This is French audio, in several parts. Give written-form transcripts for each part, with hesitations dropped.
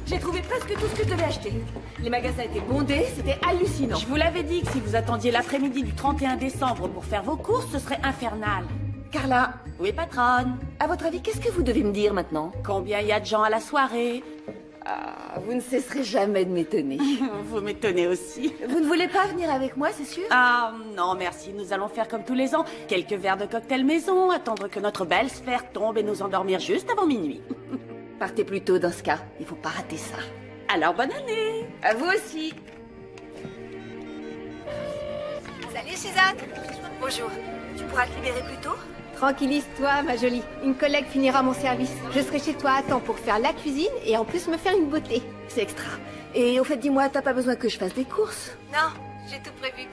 J'ai trouvé presque tout ce que je devais acheter. Les magasins étaient bondés, c'était hallucinant. Je vous l'avais dit que si vous attendiez l'après-midi du 31 décembre pour faire vos courses, ce serait infernal. Carla, Oui, patronne. à votre avis, qu'est-ce que vous devez me dire maintenant? Combien il y a de gens à la soirée? Ah, vous ne cesserez jamais de m'étonner. Vous m'étonnez aussi. Vous ne voulez pas venir avec moi, c'est sûr? Ah, non, merci. Nous allons faire comme tous les ans. Quelques verres de cocktail maison, attendre que notre belle sphère tombe et nous endormir juste avant minuit. Partez plus tôt dans ce cas, il faut pas rater ça. Alors, bonne année. À vous aussi. Salut Suzanne. Bonjour. Tu pourras te libérer plus tôt? Tranquillise-toi, ma jolie. Une collègue finira mon service. Je serai chez toi à temps pour faire la cuisine et en plus me faire une beauté. C'est extra. Et au fait, dis-moi, t'as pas besoin que je fasse des courses? Non, j'ai tout prévu.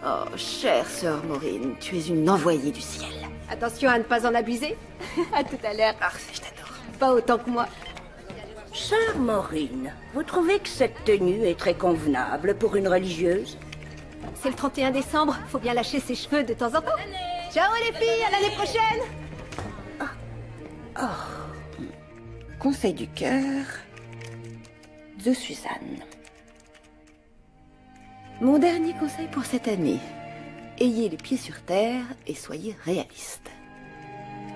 Oh, chère sœur Maureen, tu es une envoyée du ciel. Attention à ne pas en abuser. À tout à l'heure. Parfait, je t'adore. Pas autant que moi. Sœur Maureen, vous trouvez que cette tenue est très convenable pour une religieuse? C'est le 31 décembre, faut bien lâcher ses cheveux de temps en temps. Ciao les filles, à l'année prochaine. Conseil du cœur de Suzanne. Mon dernier conseil pour cette année. Ayez les pieds sur terre et soyez réaliste.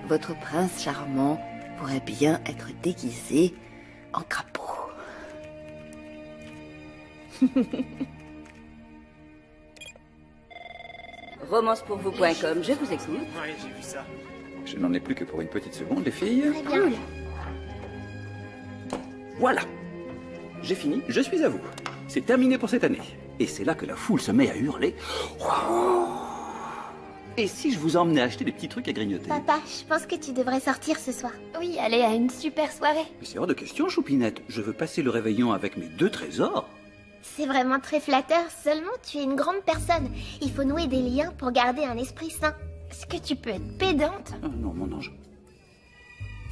Votre prince charmant pourrait bien être déguisé en crapaud. Romancepourvous.com, je vous écoute. Oui, j'ai vu ça. Je n'en ai plus que pour une petite seconde, les filles. Très bien. Voilà. J'ai fini, je suis à vous. C'est terminé pour cette année. Et c'est là que la foule se met à hurler. Et si je vous emmenais acheter des petits trucs à grignoter? Papa, je pense que tu devrais sortir ce soir. Oui, aller à une super soirée. Mais c'est hors de question, Choupinette. Je veux passer le réveillon avec mes 2 trésors. C'est vraiment très flatteur, seulement tu es une grande personne. Il faut nouer des liens pour garder un esprit sain. Est-ce que tu peux être pédante? Oh non, mon ange.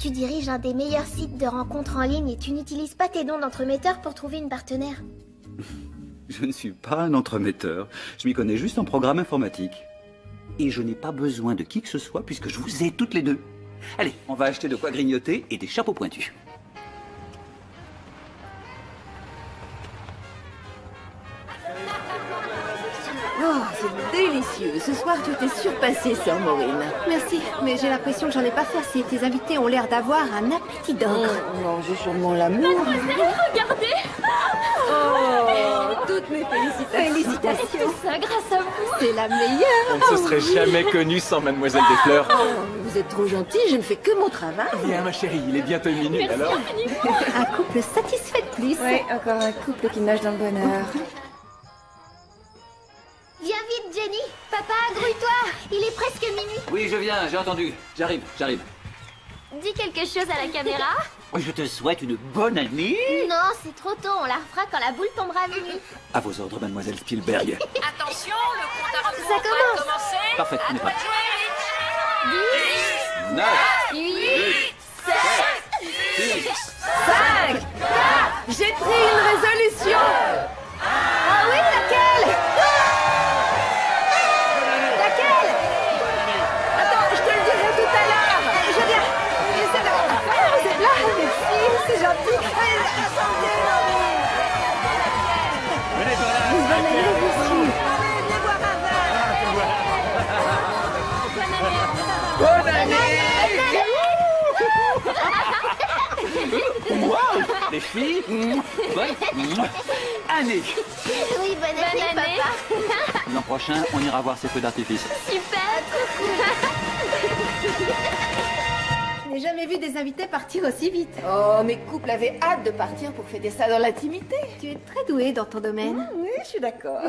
Tu diriges un des meilleurs sites de rencontres en ligne et tu n'utilises pas tes dons d'entremetteur pour trouver une partenaire. Je ne suis pas un entremetteur. Je m'y connais juste en programme informatique. Et je n'ai pas besoin de qui que ce soit puisque je vous ai toutes les deux. Allez, on va acheter de quoi grignoter et des chapeaux pointus. Oh, c'est délicieux. Ce soir, tu t'es surpassée, sœur Maureen. Merci, mais j'ai l'impression que j'en ai pas fait assez. Tes invités ont l'air d'avoir un appétit d'ogre. Non, j'ai sûrement l'amour. Regardez! Oh, toutes mes félicitations. Félicitations. Tout ça grâce à vous! C'est la meilleure. On ne se serait jamais connus sans Mademoiselle Desfleurs. Oh, vous êtes trop gentil, je ne fais que mon travail. Viens, ma chérie, il est bientôt minuit, alors. Un couple satisfait de plus. Oui, encore un couple qui nage dans le bonheur. Viens vite, Jenny! Papa, grouille-toi! Il est presque minuit. Oui, je viens, j'ai entendu. J'arrive. Dis quelque chose à la caméra. Je te souhaite une bonne année. Non, c'est trop tôt, on la refera quand la boule tombera à minuit. À vos ordres, Mademoiselle Spielberg. Attention, le compte à rebours Ça va commence. commencer. Parfait, on est prêt. 10, 9, 8, 7, 5, 4, j'ai pris une résolution. Ah oui, laquelle? Laquelle? Attends, je te le dirai tout à l'heure. Je viens. J'essaie de... Ah, vous êtes là? Merci, c'est gentil. Venez par là. Bonne année, monsieur. Bonne année. Wow, les filles, bonne année. Oui, bonne année, papa. L'an prochain, on ira voir ces feux d'artifice. Super. Je n'ai jamais vu des invités partir aussi vite. Oh, mes couples avaient hâte de partir pour fêter ça dans l'intimité. Tu es très douée dans ton domaine. Oui, je suis d'accord.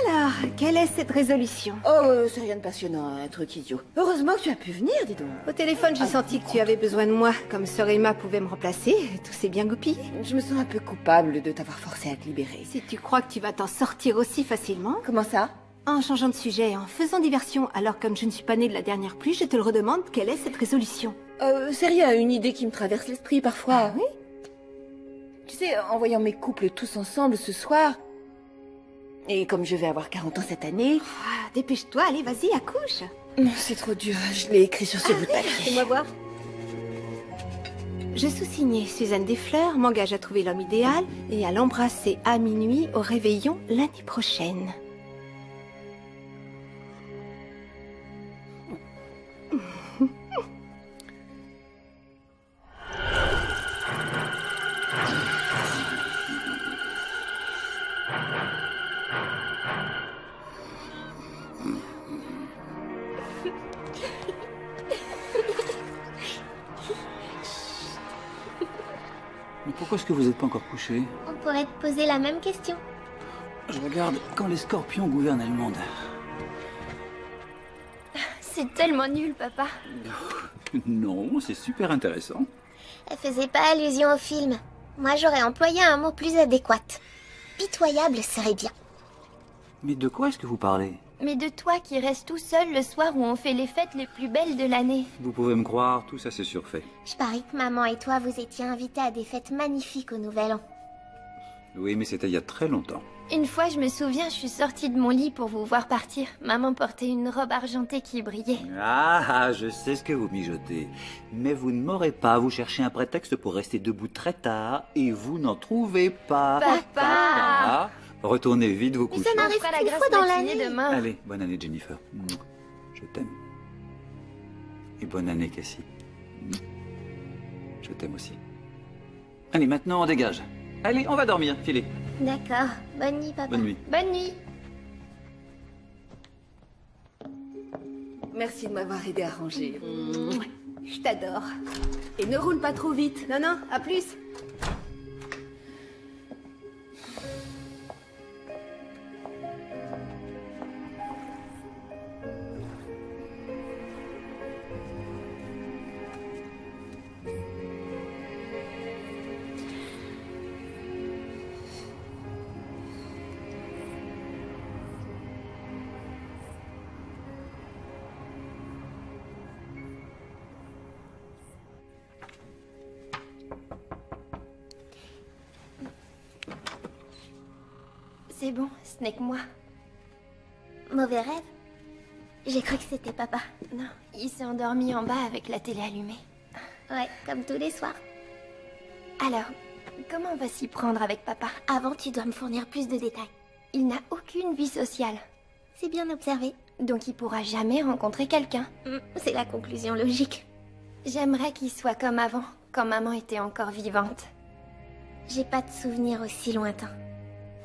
Alors, quelle est cette résolution? Oh, c'est rien de passionnant, un truc idiot. Heureusement que tu as pu venir, dis donc. Au téléphone, j'ai senti que tu avais besoin de moi. Comme Sœur Emma pouvait me remplacer, tout s'est bien goupillé. Je me sens un peu coupable de t'avoir forcé à te libérer. Si tu crois que tu vas t'en sortir aussi facilement... Comment ça? En changeant de sujet, en faisant diversion, alors comme je ne suis pas née de la dernière pluie, je te le redemande, quelle est cette résolution? C'est rien, une idée qui me traverse l'esprit parfois. Ah oui? Tu sais, en voyant mes couples tous ensemble ce soir, et comme je vais avoir 40 ans cette année... Ah, dépêche-toi, allez, vas-y, accouche. Non, c'est trop dur, je l'ai écrit sur ce bout de papier. Fais-moi voir. Je sous-signais Suzanne Desfleurs, m'engage à trouver l'homme idéal et à l'embrasser à minuit au réveillon l'année prochaine. Mais pourquoi est-ce que vous n'êtes pas encore couché? On pourrait te poser la même question. Je regarde quand les scorpions gouvernent le monde. C'est tellement nul, papa. Non, c'est super intéressant. Elle faisait pas allusion au film. Moi, j'aurais employé un mot plus adéquat. Pitoyable serait bien. Mais de quoi est-ce que vous parlez? Mais de toi qui restes tout seul le soir où on fait les fêtes les plus belles de l'année. Vous pouvez me croire, tout ça c'est surfait. Je parie que maman et toi, vous étiez invités à des fêtes magnifiques au Nouvel An. Oui, mais c'était il y a très longtemps. Une fois, je me souviens, je suis sortie de mon lit pour vous voir partir. Maman portait une robe argentée qui brillait. Ah, je sais ce que vous mijotez. Mais vous ne m'aurez pas, vous cherchez un prétexte pour rester debout très tard et vous n'en trouvez pas. Papa Retournez vite vous Mais coucher. ça n'arrive qu'une fois dans l'année. demain. Allez, bonne année Jennifer. Je t'aime. Et bonne année Cassie. Je t'aime aussi. Allez, maintenant on dégage. Allez, on va dormir, filez. D'accord. Bonne nuit, papa. Bonne nuit. Bonne nuit. Merci de m'avoir aidé à ranger. Je t'adore. Et ne roule pas trop vite. Non, non, à plus. C'est bon, ce n'est que moi. Mauvais rêve? J'ai cru que c'était papa. Non, il s'est endormi en bas avec la télé allumée. Ouais, comme tous les soirs. Alors, comment on va s'y prendre avec papa? Avant, tu dois me fournir plus de détails. Il n'a aucune vie sociale. C'est bien observé. Donc il pourra jamais rencontrer quelqu'un. C'est la conclusion logique. J'aimerais qu'il soit comme avant, quand maman était encore vivante. J'ai pas de souvenirs aussi lointains.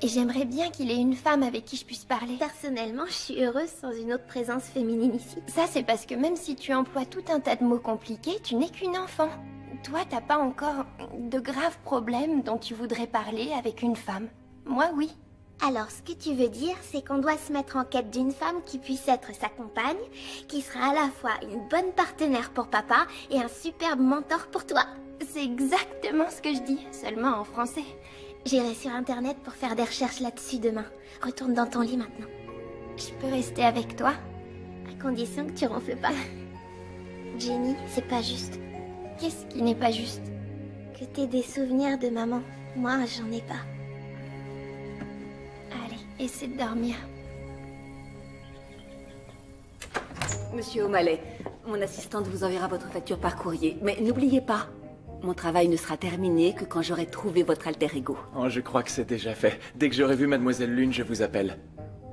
Et j'aimerais bien qu'il ait une femme avec qui je puisse parler. Personnellement, je suis heureuse sans une autre présence féminine ici. Ça, c'est parce que même si tu emploies tout un tas de mots compliqués, tu n'es qu'une enfant. Toi, t'as pas encore de graves problèmes dont tu voudrais parler avec une femme. Moi, oui. Alors, ce que tu veux dire, c'est qu'on doit se mettre en quête d'une femme qui puisse être sa compagne, qui sera à la fois une bonne partenaire pour papa et un superbe mentor pour toi. C'est exactement ce que je dis, seulement en français. J'irai sur internet pour faire des recherches là-dessus demain. Retourne dans ton lit maintenant. Je peux rester avec toi? À condition que tu ronfles pas. Jenny, c'est pas juste. Qu'est-ce qui n'est pas juste? Que t'aies des souvenirs de maman. Moi, j'en ai pas. Allez, essaie de dormir. Monsieur O'Malley, mon assistante vous enverra votre facture par courrier. Mais n'oubliez pas, mon travail ne sera terminé que quand j'aurai trouvé votre alter ego. Oh, je crois que c'est déjà fait. Dès que j'aurai vu Mademoiselle Lune, je vous appelle.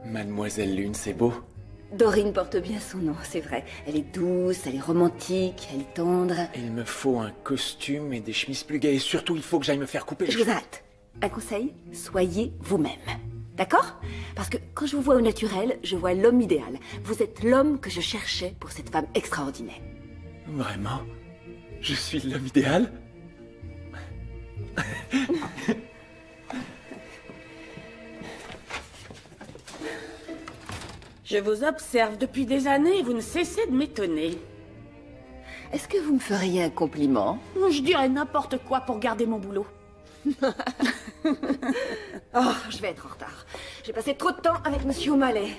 Mademoiselle Lune, c'est beau. Dorine porte bien son nom, c'est vrai. Elle est douce, elle est romantique, elle est tendre. Il me faut un costume et des chemises plus gaies. Et surtout, il faut que j'aille me faire couper les Je vous cheveux. arrête. Un conseil, soyez vous-même. D'accord? Parce que quand je vous vois au naturel, je vois l'homme idéal. Vous êtes l'homme que je cherchais pour cette femme extraordinaire. Vraiment? Je suis l'homme idéal? Je vous observe depuis des années et vous ne cessez de m'étonner. Est-ce que vous me feriez un compliment? Je dirais n'importe quoi pour garder mon boulot. Oh, je vais être en retard. J'ai passé trop de temps avec Monsieur O'Malley.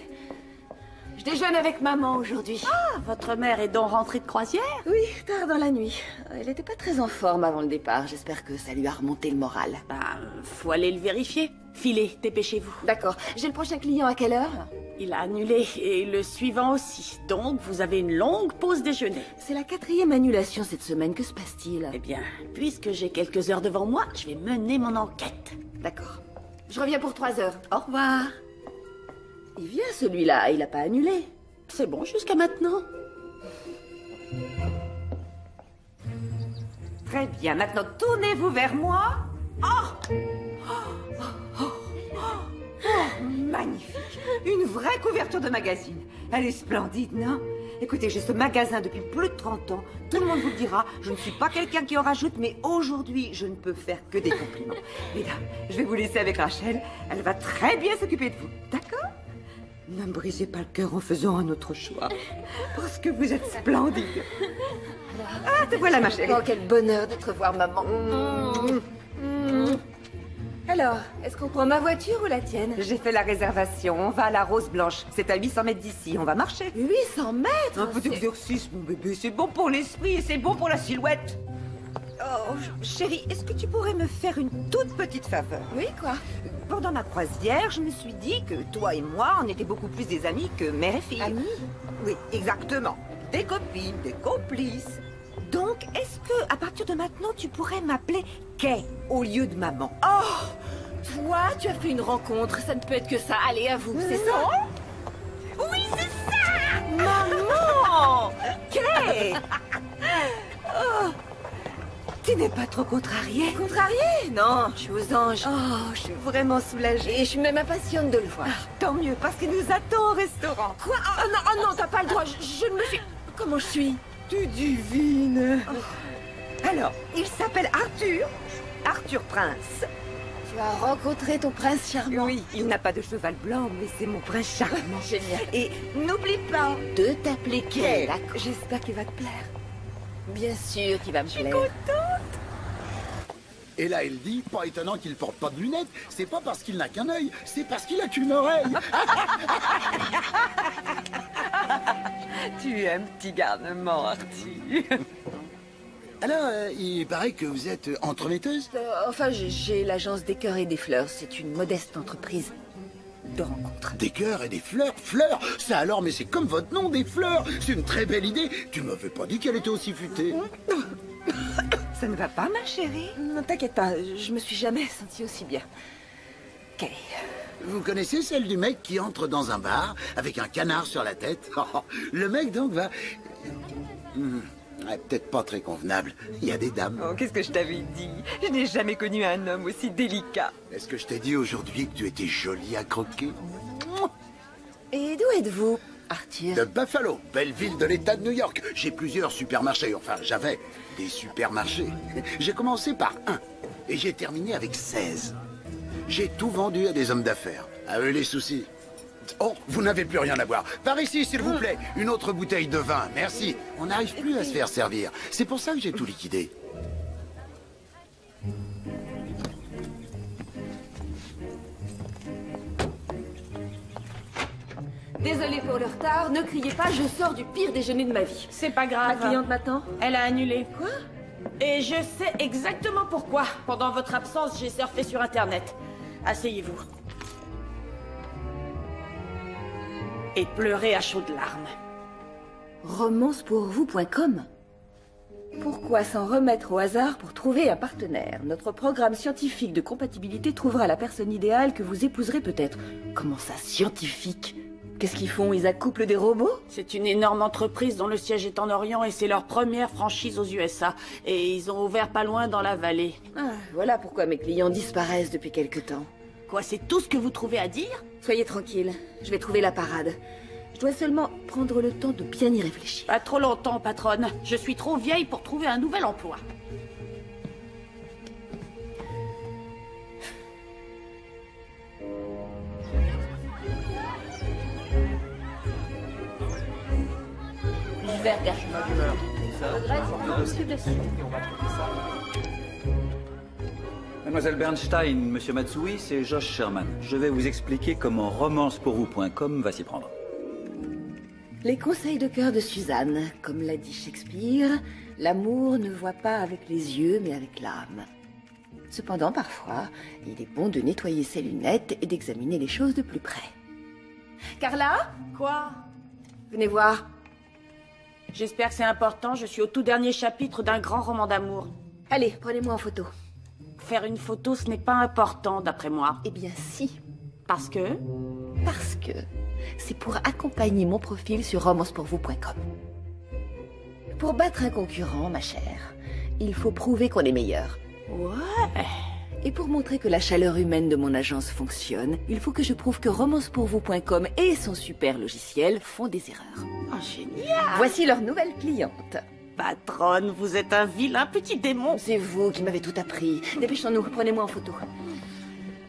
Je déjeune avec maman aujourd'hui. Ah, votre mère est donc rentrée de croisière? Oui, tard dans la nuit. Elle n'était pas très en forme avant le départ. J'espère que ça lui a remonté le moral. Bah, faut aller le vérifier. Filez, dépêchez-vous. D'accord. J'ai le prochain client à quelle heure? Il a annulé, et le suivant aussi. Donc, vous avez une longue pause déjeuner. C'est la 4e annulation cette semaine, que se passe-t-il? Eh bien, puisque j'ai quelques heures devant moi, je vais mener mon enquête. D'accord. Je reviens pour 3 heures. Au revoir. Il vient celui-là, il a pas annulé. C'est bon jusqu'à maintenant. Très bien, maintenant tournez-vous vers moi. Oh, magnifique. Une vraie couverture de magazine. Elle est splendide, non? Écoutez, j'ai ce magasin depuis plus de 30 ans. Tout le monde vous le dira. Je ne suis pas quelqu'un qui en rajoute, mais aujourd'hui, je ne peux faire que des compliments. Mesdames, je vais vous laisser avec Rachel. Elle va très bien s'occuper de vous. D'accord? Ne me brisez pas le cœur en faisant un autre choix. Parce que vous êtes splendide. Ah, te voilà, ma chérie. Oh, quel bonheur de te revoir, maman. Alors, est-ce qu'on prend ma voiture ou la tienne? J'ai fait la réservation. On va à la Rose Blanche. C'est à 800 mètres d'ici. On va marcher. 800 mètres? Un peu d'exercice, mon bébé. C'est bon pour l'esprit et c'est bon pour la silhouette. Oh, chérie, est-ce que tu pourrais me faire une toute petite faveur? Oui, quoi? Pendant ma croisière, je me suis dit que toi et moi, on était beaucoup plus des amis que mère et fille. Amis? Oui, exactement. Des copines, des complices. Donc, est-ce que, à partir de maintenant, tu pourrais m'appeler Kay au lieu de maman? Oh! Toi, tu as fait une rencontre. Ça ne peut être que ça. Allez, à vous, c'est ça? Oui, c'est ça! Maman! Kay! Oh! Tu n'es pas trop contrariée? Contrariée? Non, je suis aux anges. Oh, je suis vraiment soulagée. Et je suis même impatiente de le voir. Tant mieux, parce qu'il nous attend au restaurant. Quoi? Oh non, t'as pas le droit. Je ne me suis... Comment je suis? Tu divines. Alors, il s'appelle Arthur. Arthur Prince. Tu as rencontré ton prince charmant? Oui, il n'a pas de cheval blanc, mais c'est mon prince charmant. Génial. Et n'oublie pas De t'appeler Kay. D'accord. J'espère qu'il va te plaire. Bien sûr qu'il va me plaire. Je suis contente. Et là, elle dit, pas étonnant qu'il porte pas de lunettes. C'est pas parce qu'il n'a qu'un œil, c'est parce qu'il a qu'une oreille. Tu es un petit garnement, Arthur. Alors, il paraît que vous êtes entremetteuse? Enfin, j'ai l'agence des cœurs et des fleurs. C'est une modeste entreprise de rencontre. Des cœurs et des fleurs? Fleurs? Ça alors, mais c'est comme votre nom, des fleurs. C'est une très belle idée. Tu m'avais pas dit qu'elle était aussi futée. Ça ne va pas, ma chérie? Non, t'inquiète pas, je me suis jamais sentie aussi bien. Kay. Vous connaissez celle du mec qui entre dans un bar avec un canard sur la tête? Le mec, donc, va... Ouais, peut-être pas très convenable. Il y a des dames. Oh, qu'est-ce que je t'avais dit? Je n'ai jamais connu un homme aussi délicat. Est-ce que je t'ai dit aujourd'hui que tu étais jolie à croquer? Et d'où êtes-vous, Arthur? De Buffalo, belle ville de l'État de New York. J'ai plusieurs supermarchés. Enfin, j'avais des supermarchés. J'ai commencé par 1 et j'ai terminé avec 16. J'ai tout vendu à des hommes d'affaires. À eux les soucis. Oh, vous n'avez plus rien à boire. Par ici, s'il vous plaît. Une autre bouteille de vin, merci. On n'arrive plus à se faire servir. C'est pour ça que j'ai tout liquidé. Désolée pour le retard, ne criez pas, je sors du pire déjeuner de ma vie. C'est pas grave. Ma cliente m'attend? Elle a annulé. Quoi? Et je sais exactement pourquoi. Pendant votre absence, j'ai surfé sur Internet. Asseyez-vous. Et pleurez à chaudes larmes. Romancepourvous.com. Pourquoi s'en remettre au hasard pour trouver un partenaire? Notre programme scientifique de compatibilité trouvera la personne idéale que vous épouserez peut-être. Comment ça, scientifique? Qu'est-ce qu'ils font? Ils accouplent des robots? C'est une énorme entreprise dont le siège est en Orient et c'est leur première franchise aux USA. Et ils ont ouvert pas loin dans la vallée. Ah, voilà pourquoi mes clients disparaissent depuis quelque temps. Quoi, c'est tout ce que vous trouvez à dire? Soyez tranquille, je vais trouver la parade. Je dois seulement prendre le temps de bien y réfléchir. Pas trop longtemps, patronne. Je suis trop vieille pour trouver un nouvel emploi. L'hiver gâche ma humeur. Mademoiselle Bernstein, Monsieur Matsui, c'est Josh Sherman. Je vais vous expliquer comment romancepourvous.com va s'y prendre. Les conseils de cœur de Suzanne. Comme l'a dit Shakespeare, l'amour ne voit pas avec les yeux, mais avec l'âme. Cependant, parfois, il est bon de nettoyer ses lunettes et d'examiner les choses de plus près. Carla? Quoi? Venez voir. J'espère que c'est important, je suis au tout dernier chapitre d'un grand roman d'amour. Allez, prenez-moi en photo. Faire une photo, ce n'est pas important, d'après moi. Eh bien si. Parce que? Parce que c'est pour accompagner mon profil sur romancepourvous.com. Pour battre un concurrent, ma chère, il faut prouver qu'on est meilleur. Ouais. Et pour montrer que la chaleur humaine de mon agence fonctionne, il faut que je prouve que romancepourvous.com et son super logiciel font des erreurs. Oh, génial! Voici leur nouvelle cliente. Patronne, vous êtes un vilain petit démon. C'est vous qui m'avez tout appris. Dépêchons-nous, prenez-moi en photo.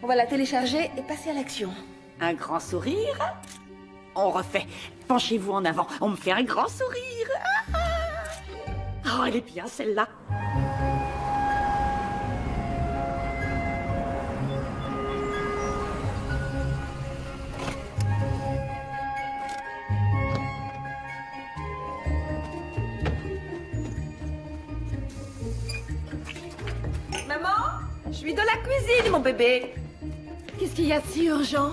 On va la télécharger et passer à l'action. Un grand sourire. On refait. Penchez-vous en avant. On me fait un grand sourire. Oh, elle est bien, celle-là. Maman, je suis dans la cuisine, mon bébé. Qu'est-ce qu'il y a de si urgent?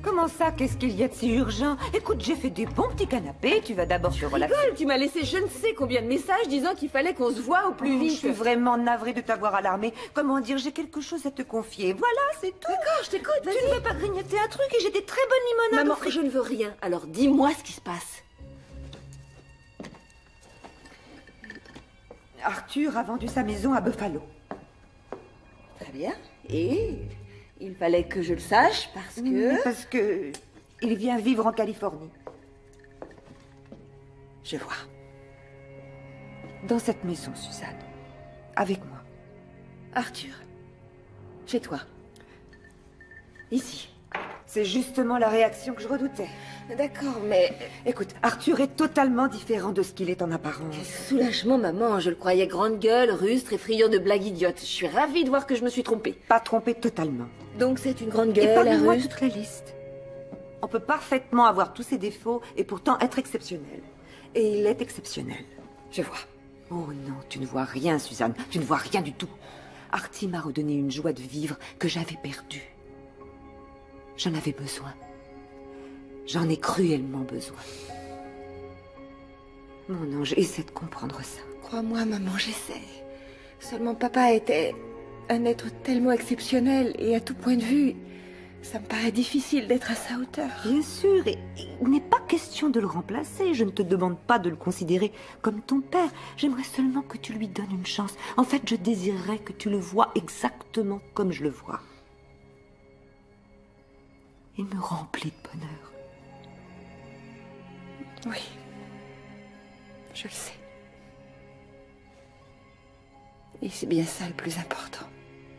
Comment ça, qu'est-ce qu'il y a de si urgent? Écoute, j'ai fait des bons petits canapés, tu vas d'abord te relaxer. Rigole, tu m'as laissé je ne sais combien de messages disant qu'il fallait qu'on se voie au plus Je vite. suis vraiment navrée de t'avoir alarmée. Comment dire, j'ai quelque chose à te confier. Voilà, c'est tout. D'accord, je t'écoute, Tu ne veux pas grignoter un truc et j'ai des très bonnes limonades. Maman, je ne veux rien. Alors dis-moi ce qui se passe. Arthur a vendu sa maison à Buffalo. Très bien. Et il fallait que je le sache Parce que il vient vivre en Californie. Je vois. Dans cette maison, Suzanne. Avec moi. Arthur. Chez toi. Ici. C'est justement la réaction que je redoutais. D'accord, mais... Écoute, Arthur est totalement différent de ce qu'il est en apparence. Quel soulagement, maman. Je le croyais grande gueule, rustre et friand de blagues idiotes. Je suis ravie de voir que je me suis trompée. Pas trompée totalement. Donc c'est une grande gueule, Épargne-moi rustre. toute la liste. On peut parfaitement avoir tous ses défauts et pourtant être exceptionnel. Et il est exceptionnel. Je vois. Oh non, tu ne vois rien, Suzanne. Tu ne vois rien du tout. Artie m'a redonné une joie de vivre que j'avais perdue. J'en avais besoin. J'en ai cruellement besoin. Mon ange, essaie de comprendre ça. Crois-moi, maman, j'essaie. Seulement papa était un être tellement exceptionnel et à tout point de vue, ça me paraît difficile d'être à sa hauteur. Bien sûr, et il n'est pas question de le remplacer. Je ne te demande pas de le considérer comme ton père. J'aimerais seulement que tu lui donnes une chance. En fait, je désirerais que tu le vois exactement comme je le vois. Il me remplit de bonheur. Oui. Je le sais. Et c'est bien ça le plus important.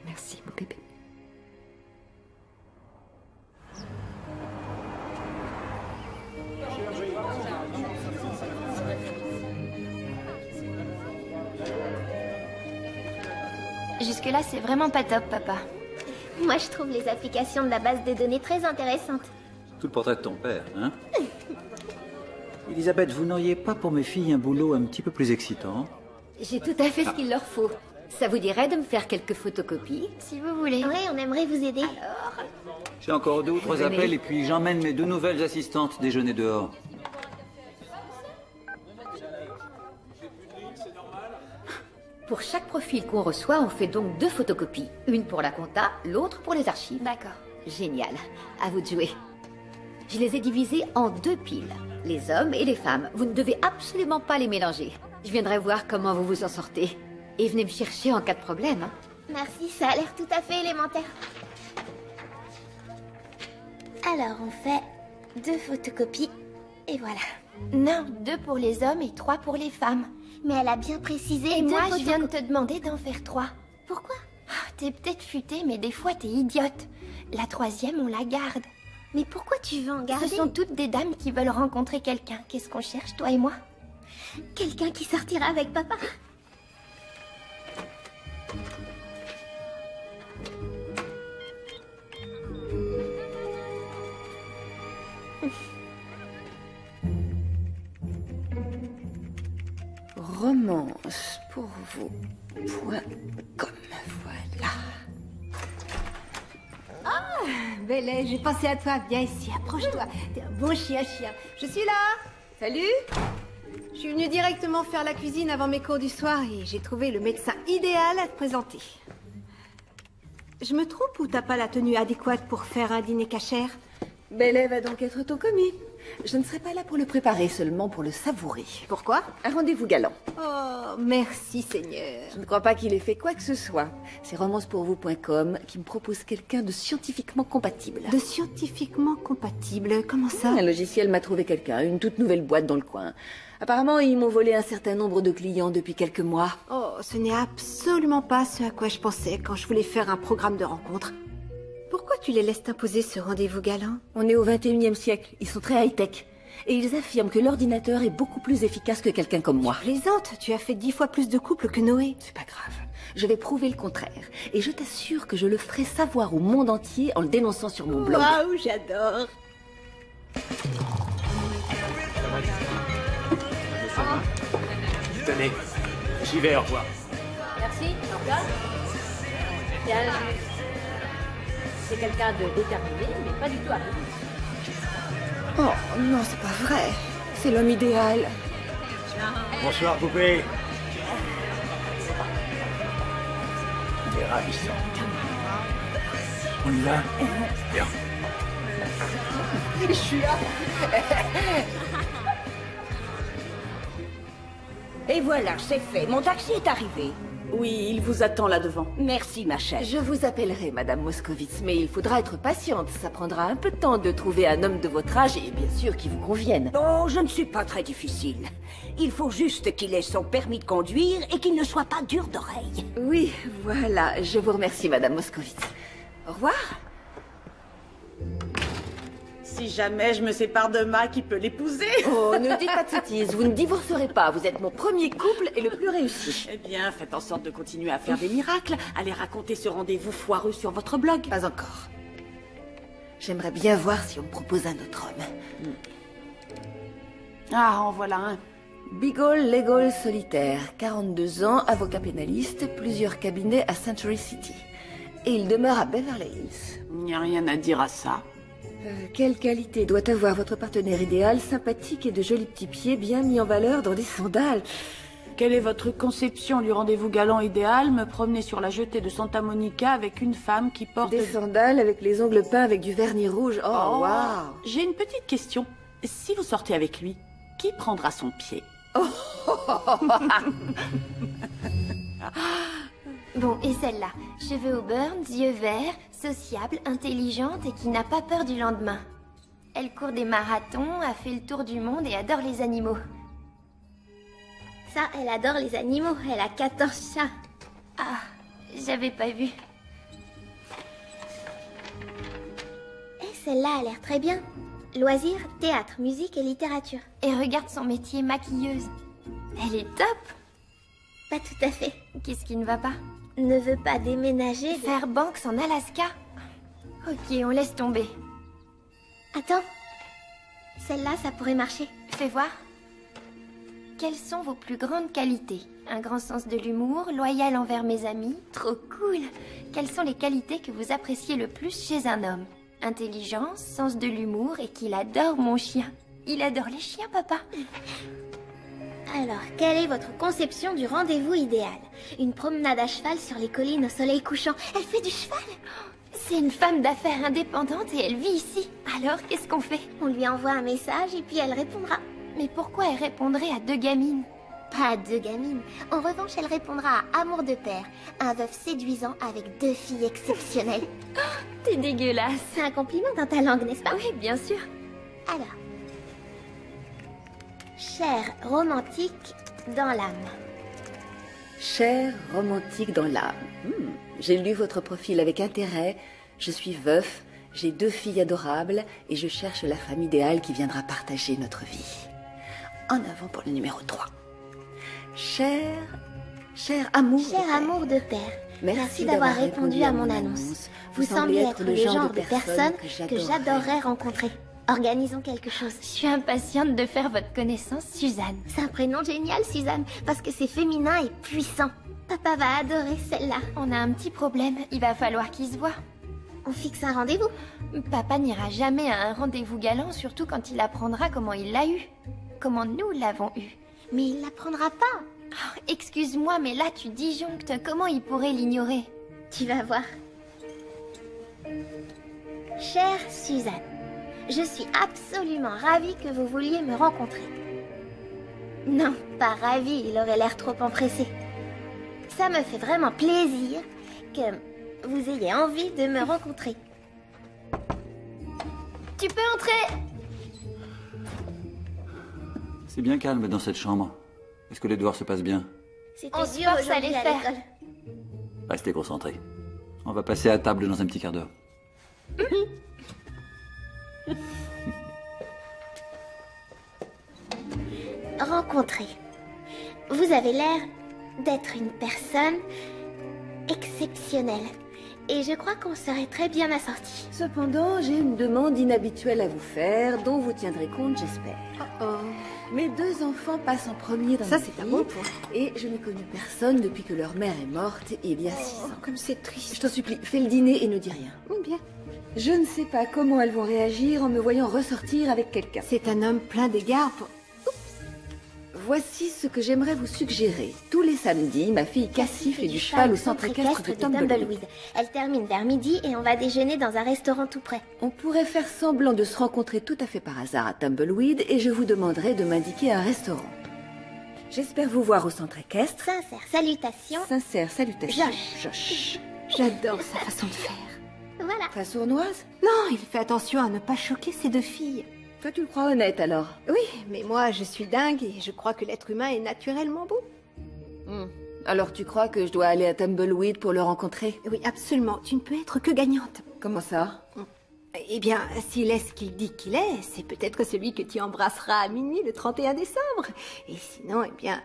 Merci, mon bébé. Jusque-là, c'est vraiment pas top, papa. Moi, je trouve les applications de la base de données très intéressantes. Tout le portrait de ton père, hein? Elisabeth, vous n'auriez pas pour mes filles un boulot un petit peu plus excitant? J'ai tout à fait ce qu'il leur faut. Ça vous dirait de me faire quelques photocopies? Si vous voulez. Oui, on aimerait vous aider. Alors... J'ai encore 2 ou 3 Venez. appels et puis j'emmène mes 2 nouvelles assistantes déjeuner dehors. Pour chaque profil qu'on reçoit, on fait donc 2 photocopies. Une pour la compta, l'autre pour les archives. D'accord. Génial. À vous de jouer. Je les ai divisés en 2 piles. Les hommes et les femmes. Vous ne devez absolument pas les mélanger. Je viendrai voir comment vous vous en sortez. Et venez me chercher en cas de problème. Hein. Merci, ça a l'air tout à fait élémentaire. Alors, on fait 2 photocopies, et voilà. Non, 2 pour les hommes et 3 pour les femmes. Mais elle a bien précisé. Et moi, je viens de te demander d'en faire 3. Pourquoi? T'es peut-être futée, mais des fois, t'es idiote. La 3e, on la garde. Mais pourquoi tu veux en garder? Ce sont toutes des dames qui veulent rencontrer quelqu'un. Qu'est-ce qu'on cherche, toi et moi? Quelqu'un qui sortira avec papa. Romancepourvous.com. Voilà. Ah, Belle, j'ai pensé à toi. Viens ici, approche-toi. T'es un bon chien. Je suis là. Salut. Je suis venue directement faire la cuisine avant mes cours du soir et j'ai trouvé le médecin idéal à te présenter. Je me trompe ou t'as pas la tenue adéquate pour faire un dîner cachère? Belle va donc être ton commis. Je ne serai pas là pour le préparer, seulement pour le savourer. Pourquoi? Un rendez-vous galant. Oh, merci Seigneur. Je ne crois pas qu'il ait fait quoi que ce soit. C'est romancepourvous.com qui me propose quelqu'un de scientifiquement compatible. De scientifiquement compatible? Comment ça? Un logiciel m'a trouvé quelqu'un, une toute nouvelle boîte dans le coin. Apparemment, ils m'ont volé un certain nombre de clients depuis quelques mois. Oh, ce n'est absolument pas ce à quoi je pensais quand je voulais faire un programme de rencontre. Pourquoi tu les laisses t'imposer ce rendez-vous galant? On est au 21e siècle, ils sont très high-tech. Et ils affirment que l'ordinateur est beaucoup plus efficace que quelqu'un comme moi. Tu plaisantes, tu as fait 10 fois plus de couples que Noé. C'est pas grave, je vais prouver le contraire. Et je t'assure que je le ferai savoir au monde entier en le dénonçant sur mon blog. Waouh, j'adore. Tenez, j'y vais, au revoir. Merci, au revoir. Bien, c'est quelqu'un de déterminé, mais pas du tout arrivé. Oh non, c'est pas vrai. C'est l'homme idéal. Bonsoir, poupée. C'est ravissant. On y va? Bien. Je suis là. Et voilà, c'est fait. Mon taxi est arrivé. Oui, il vous attend là devant. Merci, ma chère. Je vous appellerai, Madame Moscovitz, mais il faudra être patiente. Ça prendra un peu de temps de trouver un homme de votre âge et bien sûr qui vous convienne. Oh, je ne suis pas très difficile. Il faut juste qu'il ait son permis de conduire et qu'il ne soit pas dur d'oreille. Oui, voilà. Je vous remercie, Madame Moscovitz. Au revoir. Si jamais je me sépare de Ma, qui peut l'épouser? Oh, ne dites pas de sottises. Vous ne divorcerez pas. Vous êtes mon premier couple et le plus réussi. Eh bien, faites en sorte de continuer à faire des miracles. Allez raconter ce rendez-vous foireux sur votre blog. Pas encore. J'aimerais bien voir si on me propose un autre homme. Ah, en voilà un. Beagle Legal solitaire, 42 ans, avocat pénaliste, plusieurs cabinets à Century City. Et il demeure à Beverly Hills. Il n'y a rien à dire à ça. Quelle qualité doit avoir votre partenaire idéal, sympathique et de jolis petits pieds bien mis en valeur dans des sandales? Quelle est votre conception du rendez-vous galant idéal? Me promener sur la jetée de Santa Monica avec une femme qui porte... Des sandales avec les ongles peints avec du vernis rouge. Oh, waouh! J'ai une petite question. Si vous sortez avec lui, qui prendra son pied? Bon, et celle-là? Cheveux au burn, yeux verts, sociable, intelligente et qui n'a pas peur du lendemain. Elle court des marathons, a fait le tour du monde et adore les animaux. Ça, elle adore les animaux. Elle a 14 chats. Ah, j'avais pas vu. Et celle-là a l'air très bien. Loisirs, théâtre, musique et littérature. Et regarde son métier, maquilleuse. Elle est top. Pas tout à fait. Qu'est-ce qui ne va pas? Ne veut pas déménager Fairbanks en Alaska? Ok, on laisse tomber. Attends. Celle-là, ça pourrait marcher. Fais voir. Quelles sont vos plus grandes qualités? Un grand sens de l'humour, loyal envers mes amis. Trop cool. Quelles sont les qualités que vous appréciez le plus chez un homme? Intelligence, sens de l'humour et qu'il adore mon chien. Il adore les chiens, papa. Alors, quelle est votre conception du rendez-vous idéal? Une promenade à cheval sur les collines au soleil couchant. Elle fait du cheval? C'est une femme d'affaires indépendante et elle vit ici. Alors, qu'est-ce qu'on fait? On lui envoie un message et puis elle répondra. Mais pourquoi elle répondrait à 2 gamines? Pas 2 gamines. En revanche, elle répondra à Amour de père, un veuf séduisant avec 2 filles exceptionnelles. T'es dégueulasse. C'est un compliment dans ta langue, n'est-ce pas? Oui, bien sûr. Alors... Cher romantique dans l'âme. Cher romantique dans l'âme. J'ai lu votre profil avec intérêt. Je suis veuf, j'ai 2 filles adorables et je cherche la femme idéale qui viendra partager notre vie. En avant pour le numéro 3. Cher amour de père. Merci d'avoir répondu à mon annonce. Vous semblez être le genre de personne que j'adorerais rencontrer. Organisons quelque chose. Je suis impatiente de faire votre connaissance, Suzanne. C'est un prénom génial, Suzanne, parce que c'est féminin et puissant. Papa va adorer celle-là. On a un petit problème, il va falloir qu'il se voie. On fixe un rendez-vous. Papa n'ira jamais à un rendez-vous galant, surtout quand il apprendra comment il l'a eu. Comment nous l'avons eu. Mais il l'apprendra pas. Oh, excuse-moi, mais là tu disjonctes. Comment il pourrait l'ignorer? Tu vas voir. Chère Suzanne, je suis absolument ravie que vous vouliez me rencontrer. Non, pas ravie, il aurait l'air trop empressé. Ça me fait vraiment plaisir que vous ayez envie de me rencontrer. Tu peux entrer. C'est bien calme dans cette chambre. Est-ce que les devoirs se passent bien? On se force à les faire. Restez concentrés. On va passer à table dans un petit quart d'heure. Rencontrer. Vous avez l'air d'être une personne exceptionnelle. Et je crois qu'on serait très bien assortis. Cependant, j'ai une demande inhabituelle à vous faire, dont vous tiendrez compte, j'espère. Mes 2 enfants passent en premier dans Ça, ma c'est un vie, bon point. et je n'ai connu personne depuis que leur mère est morte il y a 6 ans. Comme c'est triste. Je t'en supplie, fais le dîner et ne dis rien. Bien. Je ne sais pas comment elles vont réagir en me voyant ressortir avec quelqu'un. C'est un homme plein d'égards pour... Voici ce que j'aimerais vous suggérer. Tous les samedis, ma fille Cassie fait du cheval au centre équestre de Tumbleweed. Elle termine vers midi et on va déjeuner dans un restaurant tout près. On pourrait faire semblant de se rencontrer tout à fait par hasard à Tumbleweed et je vous demanderai de m'indiquer un restaurant. J'espère vous voir au centre équestre. Sincère salutations. Sincère salutations. Josh. J'adore sa façon de faire. Voilà. Pas sournoise? Non, il fait attention à ne pas choquer ses 2 filles. Toi, tu le crois honnête alors? Oui, mais moi, je suis dingue et je crois que l'être humain est naturellement beau. Alors tu crois que je dois aller à Tumbleweed pour le rencontrer? Oui, absolument. Tu ne peux être que gagnante. Comment ça? Eh bien, s'il est ce qu'il dit qu'il est, c'est peut-être celui que tu embrasseras à minuit le 31 décembre. Et sinon, eh bien...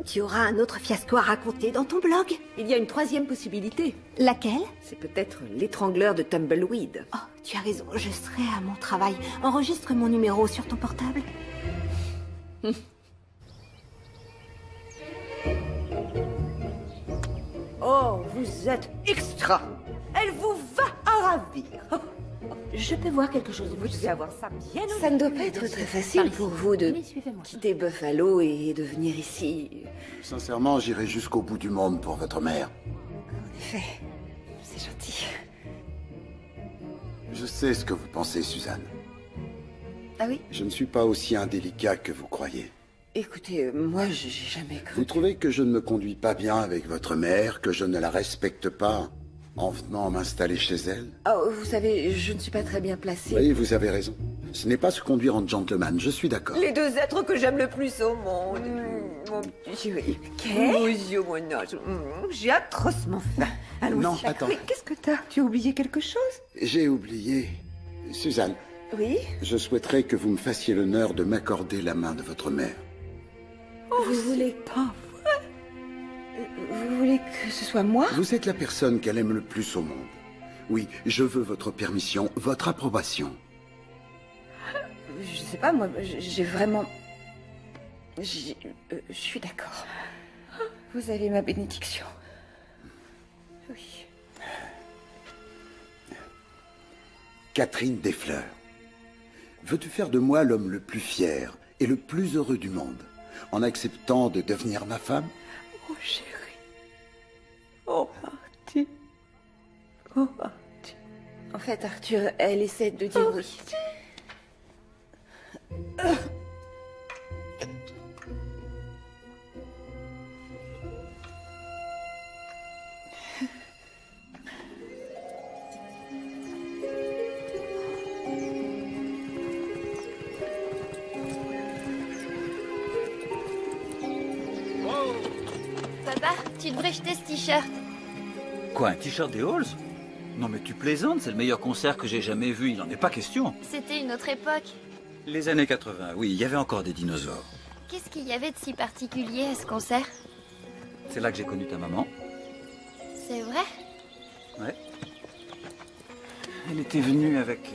tu auras un autre fiasco à raconter dans ton blog. Il y a une 3e possibilité. Laquelle? C'est peut-être l'étrangleur de Tumbleweed. Oh, tu as raison, je serai à mon travail. Enregistre mon numéro sur ton portable. Oh, vous êtes extra. Elle vous va à ravir. Je peux voir quelque chose de Vous devez avoir ça bien au Ça ne doit cul. pas être très facile pour vous de quitter Buffalo et de venir ici. Sincèrement, j'irai jusqu'au bout du monde pour votre mère. En effet, c'est gentil. Je sais ce que vous pensez, Suzanne. Ah oui? Je ne suis pas aussi indélicat que vous croyez. Écoutez, moi, j'ai jamais cru... Vous trouvez que je ne me conduis pas bien avec votre mère, que je ne la respecte pas en venant m'installer chez elle? Oh, vous savez, je ne suis pas très bien placée. Oui, vous avez raison. Ce n'est pas se conduire en gentleman, je suis d'accord. Les 2 êtres que j'aime le plus au monde. Mon petit chéri. Mon yeux, mon âge. J'ai atrocement faim. Allons-y. Non, attends. Mais qu'est-ce que t'as? Tu as oublié quelque chose? J'ai oublié. Suzanne, Oui? je souhaiterais que vous me fassiez l'honneur de m'accorder la main de votre mère. Vous voulez... Pas Vous voulez que ce soit moi? Vous êtes la personne qu'elle aime le plus au monde. Oui, je veux votre permission, votre approbation. Je sais pas, moi, j'ai vraiment... Je suis d'accord. Vous avez ma bénédiction. Oui. Catherine Desfleurs, veux-tu faire de moi l'homme le plus fier et le plus heureux du monde, en acceptant de devenir ma femme? Oh, chérie. Oh, Arthur. Oh, Arthur. En fait, Arthur, elle essaie de dire oui. Papa, tu devrais jeter ce t-shirt. Quoi, un t-shirt des Halls? Non mais tu plaisantes, c'est le meilleur concert que j'ai jamais vu, il n'en est pas question. C'était une autre époque. Les années 80, oui, il y avait encore des dinosaures. Qu'est-ce qu'il y avait de si particulier à ce concert? C'est là que j'ai connu ta maman. C'est vrai? Ouais. Elle était venue avec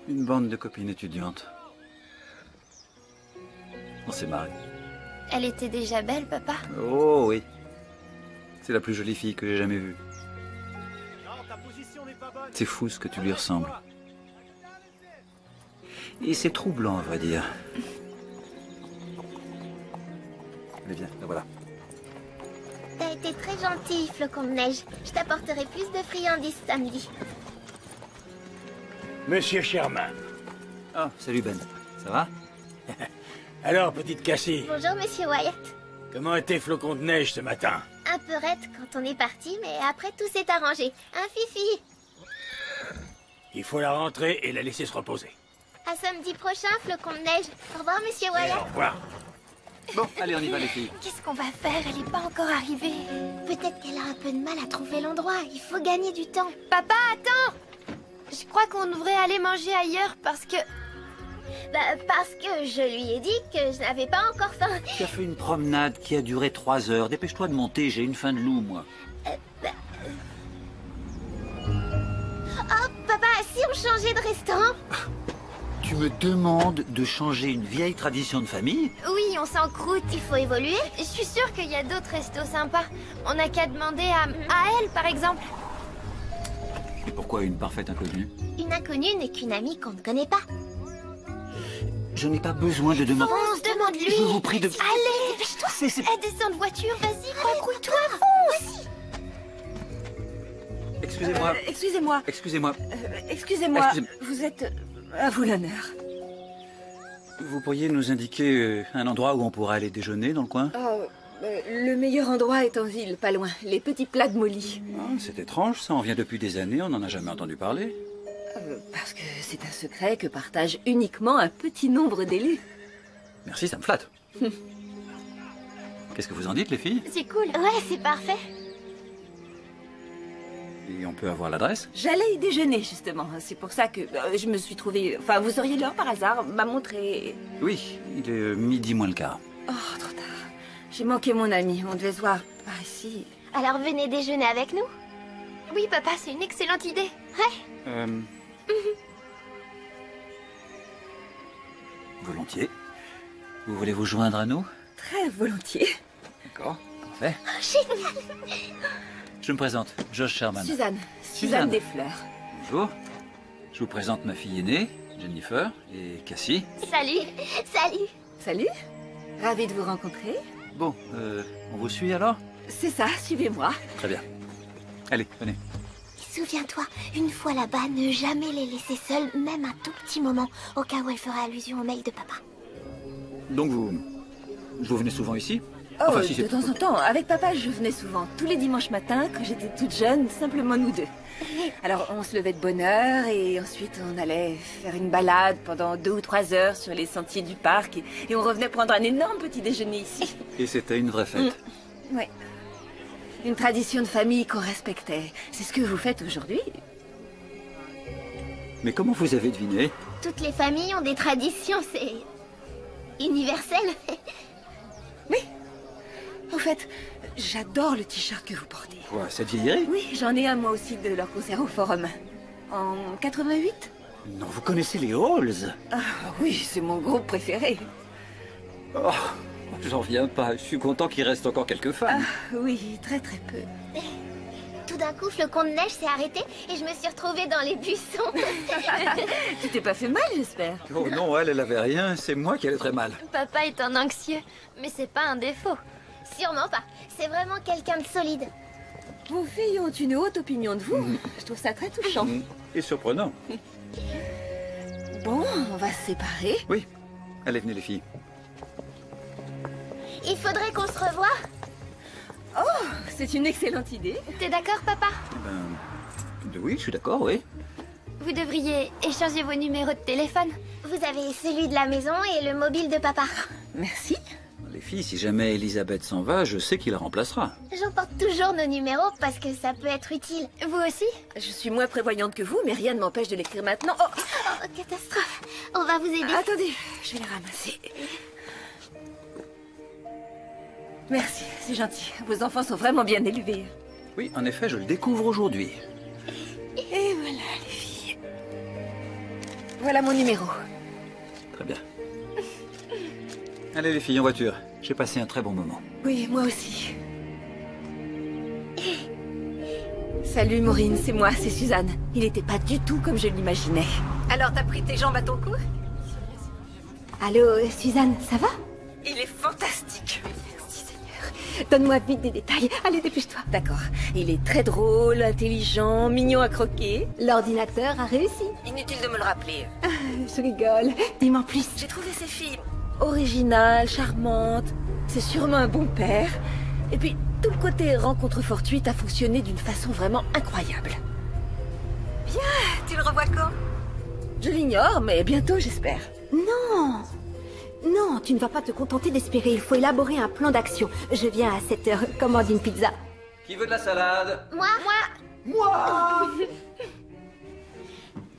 une bande de copines étudiantes. On s'est marré. Elle était déjà belle, papa? Oh oui. C'est la plus jolie fille que j'ai jamais vue. C'est fou ce que tu lui ressembles. Et c'est troublant, à vrai dire. Allez, viens, la voilà. T'as été très gentil, Flocon de Neige. Je t'apporterai plus de friandises samedi. Monsieur Sherman. Ah, salut Ben. Ça va? Alors, petite Cassie, Bonjour, Monsieur Wyatt. comment était Flocon de Neige ce matin? Un peu raide quand on est parti, mais après tout s'est arrangé. Un fifi. Il faut la rentrer et la laisser se reposer. À samedi prochain, Flocon de Neige. Au revoir, Monsieur Au Wyatt. revoir. Bon, allez, on y va, les filles. Qu'est-ce qu'on va faire? Elle n'est pas encore arrivée. Peut-être qu'elle a un peu de mal à trouver l'endroit. Il faut gagner du temps. Papa, attends! Je crois qu'on devrait aller manger ailleurs parce que... Parce que je lui ai dit que je n'avais pas encore faim. Tu as fait une promenade qui a duré 3 heures. Dépêche-toi de monter, j'ai une faim de loup, moi. Oh, papa, si on changeait de restaurant? Tu me demandes de changer une vieille tradition de famille? Oui, on s'en croûte. Il faut évoluer. Je suis sûre qu'il y a d'autres restos sympas. On n'a qu'à demander à elle, par exemple. Et pourquoi une parfaite inconnue? Une inconnue n'est qu'une amie qu'on ne connaît pas. Je n'ai pas besoin de demander... Fonce, demande-lui. Je vous prie de... Allez, dépêche-toi. Elle descend de voiture, vas-y, Recouille-toi, fonce. Excusez-moi. Excusez-moi. Excusez-moi. Excusez-moi. Excusez-moi. Vous êtes... À vous l'honneur. Vous pourriez nous indiquer un endroit où on pourra aller déjeuner dans le coin? Oh, le meilleur endroit est en ville, pas loin. Les petits plats de Molly. Ah, c'est étrange, ça. On vient depuis des années, on n'en a jamais entendu parler. Parce que c'est un secret que partage uniquement un petit nombre d'élus. Merci, ça me flatte. Qu'est-ce que vous en dites, les filles? C'est cool. Ouais, c'est parfait. Et on peut avoir l'adresse? J'allais y déjeuner, justement. C'est pour ça que je me suis trouvée... Enfin, vous auriez l'heure par hasard. Ma montre est... Oui, il est midi moins le quart. Oh, trop tard. J'ai manqué mon ami. On devait se voir par ici. Alors venez déjeuner avec nous. Oui, papa, c'est une excellente idée. Ouais. Volontiers. Vous voulez vous joindre à nous? Très volontiers. D'accord, parfait. Oh, génial. Je me présente, Josh Sherman. Suzanne des Fleurs. Bonjour. Je vous présente ma fille aînée, Jennifer, et Cassie. Salut. Salut. Salut. Ravie de vous rencontrer. Bon, on vous suit alors? C'est ça, suivez-moi. Très bien. Allez, venez. Souviens-toi, une fois là-bas, ne jamais les laisser seuls, même un tout petit moment, au cas où elle ferait allusion au mail de papa. Donc vous venez souvent ici? Oh, Enfin, si de temps en temps. Avec papa, je venais souvent. Tous les dimanches matins, quand j'étais toute jeune, simplement nous deux. Alors, on se levait de bonne heure et ensuite on allait faire une balade pendant 2 ou 3 heures sur les sentiers du parc et on revenait prendre un énorme petit déjeuner ici. Et c'était une vraie fête. Oui. Une tradition de famille qu'on respectait. C'est ce que vous faites aujourd'hui. Mais comment vous avez deviné? Toutes les familles ont des traditions, c'est... universel. Oui. En fait, j'adore le t-shirt que vous portez. Quoi, cette vieillerie? Oui, j'en ai un moi aussi de leur concert au Forum. En 88? Non, vous connaissez les Halls? Ah oui, c'est mon groupe préféré. Oh, j'en viens pas. Je suis content qu'il reste encore quelques fans. Ah oui, très très peu. Tout d'un coup, Flocon de Neige s'est arrêté et je me suis retrouvée dans les buissons. Tu t'es pas fait mal, j'espère? Oh non, elle avait rien. C'est moi qui allais très mal. Papa est un anxieux, mais c'est pas un défaut. Sûrement pas. C'est vraiment quelqu'un de solide. Vos filles ont une haute opinion de vous. Je trouve ça très touchant. Et surprenant. Bon, on va se séparer. Oui. Allez, venez les filles. Il faudrait qu'on se revoie. Oh, c'est une excellente idée. T'es d'accord, papa? Oui, je suis d'accord, oui. Vous devriez échanger vos numéros de téléphone. Vous avez celui de la maison et le mobile de papa. Merci. Les filles, si jamais Elisabeth s'en va, je sais qui la remplacera. J'emporte toujours nos numéros parce que ça peut être utile. Vous aussi? Je suis moins prévoyante que vous, mais rien ne m'empêche de l'écrire maintenant. Oh, oh, catastrophe. On va vous aider. Attendez, je vais les ramasser. Merci, c'est gentil. Vos enfants sont vraiment bien élevés. Oui, en effet, je le découvre aujourd'hui. Et voilà, les filles. Voilà mon numéro. Très bien. Allez les filles, en voiture. J'ai passé un très bon moment. Oui, moi aussi. Salut Maureen, c'est moi, c'est Suzanne. Il n'était pas du tout comme je l'imaginais. Alors t'as pris tes jambes à ton cou? Allô, Suzanne, ça va? Il est fantastique. Merci Seigneur. Donne-moi vite des détails. Allez, dépêche-toi. D'accord. Il est très drôle, intelligent, mignon à croquer. L'ordinateur a réussi. Inutile de me le rappeler. Je rigole. Dis-moi en plus. J'ai trouvé ces filles originales, charmantes. C'est sûrement un bon père. Et puis, tout le côté rencontre fortuite a fonctionné d'une façon vraiment incroyable. Bien, tu le revois quand? Je l'ignore, mais bientôt, j'espère. Non. Non, tu ne vas pas te contenter d'espérer. Il faut élaborer un plan d'action. Je viens à 7h. Commande une pizza. Qui veut de la salade? Moi. Moi.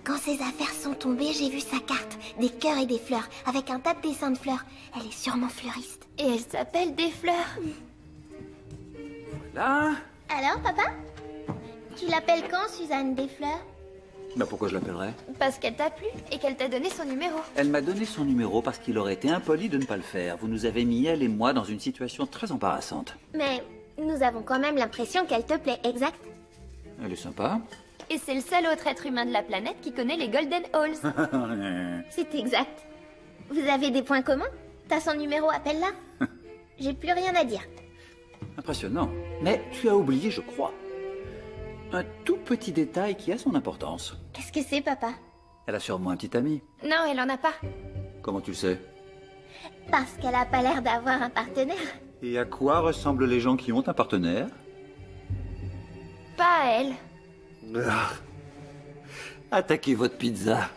Quand ces affaires sont tombées, j'ai vu sa carte. Des cœurs et des fleurs, avec un tas de dessins de fleurs. Elle est sûrement fleuriste. Et elle s'appelle Des Fleurs. Là. Alors, papa? Tu l'appelles quand, Suzanne Des Fleurs? Bah pourquoi je l'appellerais? Parce qu'elle t'a plu et qu'elle t'a donné son numéro. Elle m'a donné son numéro parce qu'il aurait été impoli de ne pas le faire. Vous nous avez mis, elle et moi, dans une situation très embarrassante. Mais nous avons quand même l'impression qu'elle te plaît, exact? Elle est sympa. Et c'est le seul autre être humain de la planète qui connaît les Golden Halls. C'est exact. Vous avez des points communs? T'as son numéro, appelle-la. J'ai plus rien à dire. Impressionnant. Mais tu as oublié, je crois, un tout petit détail qui a son importance. Qu'est-ce que c'est, papa? Elle a sûrement un petit ami. Non, elle en a pas. Comment tu le sais? Parce qu'elle a pas l'air d'avoir un partenaire. Et à quoi ressemblent les gens qui ont un partenaire? Pas à elle. Ah. Attaquez votre pizza.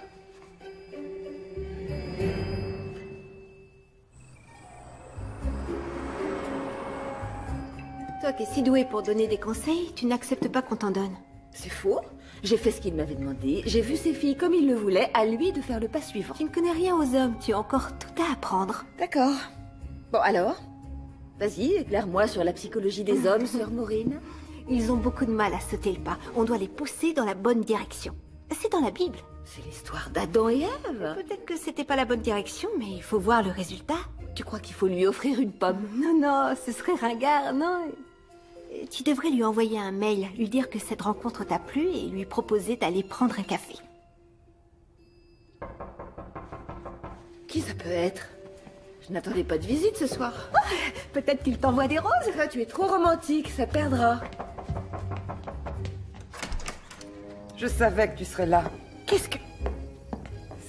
Toi qui es si doué pour donner des conseils, tu n'acceptes pas qu'on t'en donne. C'est faux. J'ai fait ce qu'il m'avait demandé. J'ai vu ces filles comme il le voulait, à lui de faire le pas suivant. Tu ne connais rien aux hommes, tu as encore tout à apprendre. D'accord. Bon alors, vas-y, éclaire-moi sur la psychologie des hommes, sœur Maureen. Ils ont beaucoup de mal à sauter le pas. On doit les pousser dans la bonne direction. C'est dans la Bible. C'est l'histoire d'Adam et Ève. Peut-être que c'était pas la bonne direction, mais il faut voir le résultat. Tu crois qu'il faut lui offrir une pomme? Non, non, ce serait ringard, non. Tu devrais lui envoyer un mail, lui dire que cette rencontre t'a plu et lui proposer d'aller prendre un café. Qui ça peut être? Je n'attendais pas de visite ce soir. Oh, peut-être qu'il t'envoie des roses. Ah, tu es trop romantique, ça perdra. Je savais que tu serais là. Qu'est-ce que...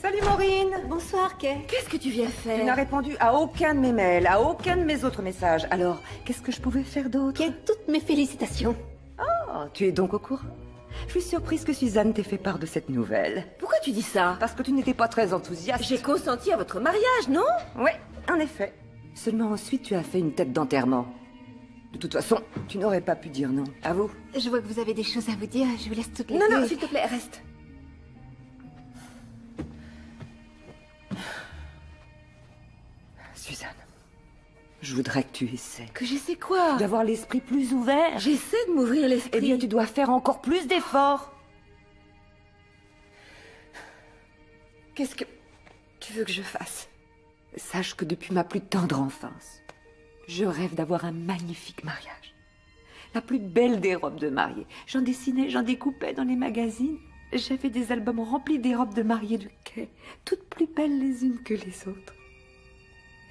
Salut Maureen. Bonsoir, Kay. Qu'est-ce que tu viens faire? Tu n'as répondu à aucun de mes mails, à aucun de mes autres messages. Alors, qu'est-ce que je pouvais faire d'autre? Kay, toutes mes félicitations. Oh, tu es donc au courant? Je suis surprise que Suzanne t'ait fait part de cette nouvelle. Pourquoi tu dis ça? Parce que tu n'étais pas très enthousiaste. J'ai consenti à votre mariage, non? Oui, en effet. Seulement ensuite, tu as fait une tête d'enterrement. De toute façon, tu n'aurais pas pu dire non. À vous. Je vois que vous avez des choses à vous dire. Je vous laisse toutes les deux. Non, non, s'il te plaît, reste. Suzanne, je voudrais que tu essaies. Que j'essaie quoi? D'avoir l'esprit plus ouvert. J'essaie de m'ouvrir l'esprit. Eh bien, tu dois faire encore plus d'efforts. Qu'est-ce que tu veux que je fasse? Sache que depuis ma plus tendre enfance, je rêve d'avoir un magnifique mariage. La plus belle des robes de mariée. J'en dessinais, j'en découpais dans les magazines. J'avais des albums remplis des robes de mariée du quai, toutes plus belles les unes que les autres.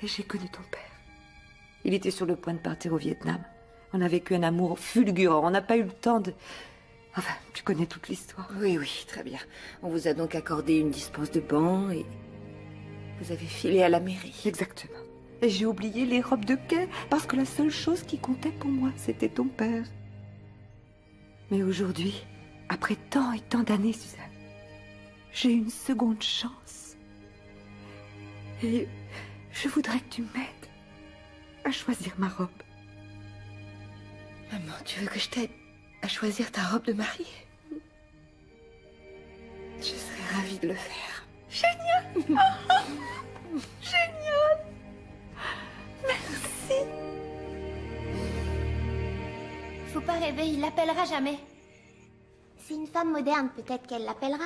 Et j'ai connu ton père. Il était sur le point de partir au Vietnam. On a vécu un amour fulgurant. On n'a pas eu le temps de... Enfin, tu connais toute l'histoire. Oui, oui, très bien. On vous a donc accordé une dispense de banc et... vous avez filé à la mairie. Exactement. Et j'ai oublié les robes de quai parce que la seule chose qui comptait pour moi, c'était ton père. Mais aujourd'hui, après tant et tant d'années, Suzanne, j'ai une seconde chance. Et je voudrais que tu m'aides à choisir ma robe. Maman, tu veux que je t'aide à choisir ta robe de mariée? Je serais ravie de le faire. Génial! Génial! Merci! Faut pas rêver, il l'appellera jamais. C'est une femme moderne, peut-être qu'elle l'appellera.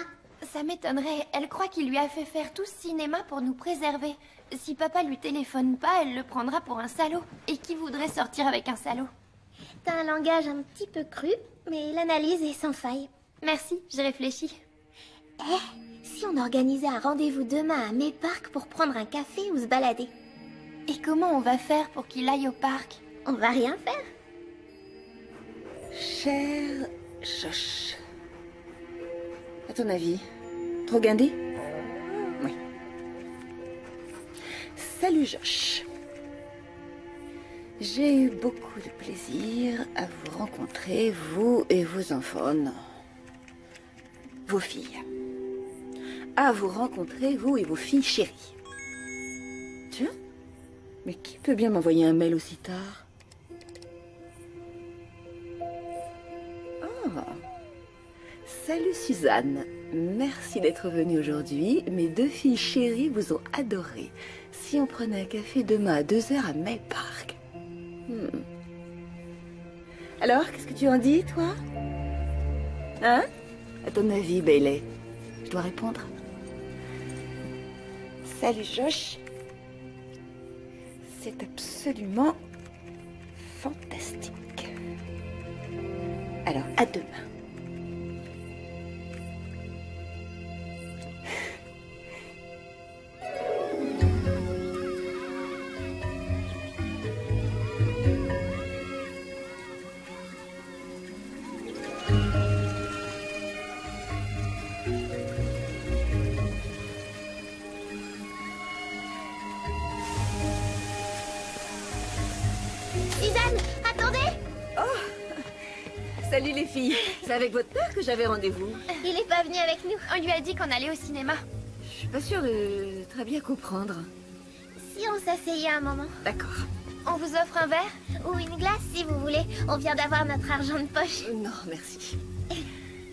Ça m'étonnerait, elle croit qu'il lui a fait faire tout ce cinéma pour nous préserver. Si papa lui téléphone pas, elle le prendra pour un salaud. Et qui voudrait sortir avec un salaud? T'as un langage un petit peu cru, mais l'analyse est sans faille. Merci, j'ai réfléchi. Eh, si on organisait un rendez-vous demain à May Park pour prendre un café ou se balader? Et comment on va faire pour qu'il aille au parc? On va rien faire. Cher Josh. À ton avis, trop guindé? Oui. Salut Josh. J'ai eu beaucoup de plaisir à vous rencontrer, vous et vos enfants. Non. Vos filles. À vous rencontrer, vous et vos filles chéries. Tiens, mais qui peut bien m'envoyer un mail aussi tard? Oh. Salut Suzanne. Merci d'être venue aujourd'hui. Mes 2 filles chéries vous ont adoré. Si on prenait un café demain à 2h à May Park. Alors, qu'est-ce que tu en dis, toi? Hein? À ton avis, Bailey? Je dois répondre? Salut, Josh. C'est absolument fantastique. Alors, à demain. Salut les filles. C'est avec votre père que j'avais rendez-vous. Il est pas venu avec nous. On lui a dit qu'on allait au cinéma. Je suis pas sûre de très bien comprendre. Si on s'asseyait un moment. D'accord. On vous offre un verre ou une glace si vous voulez. On vient d'avoir notre argent de poche. Non, merci.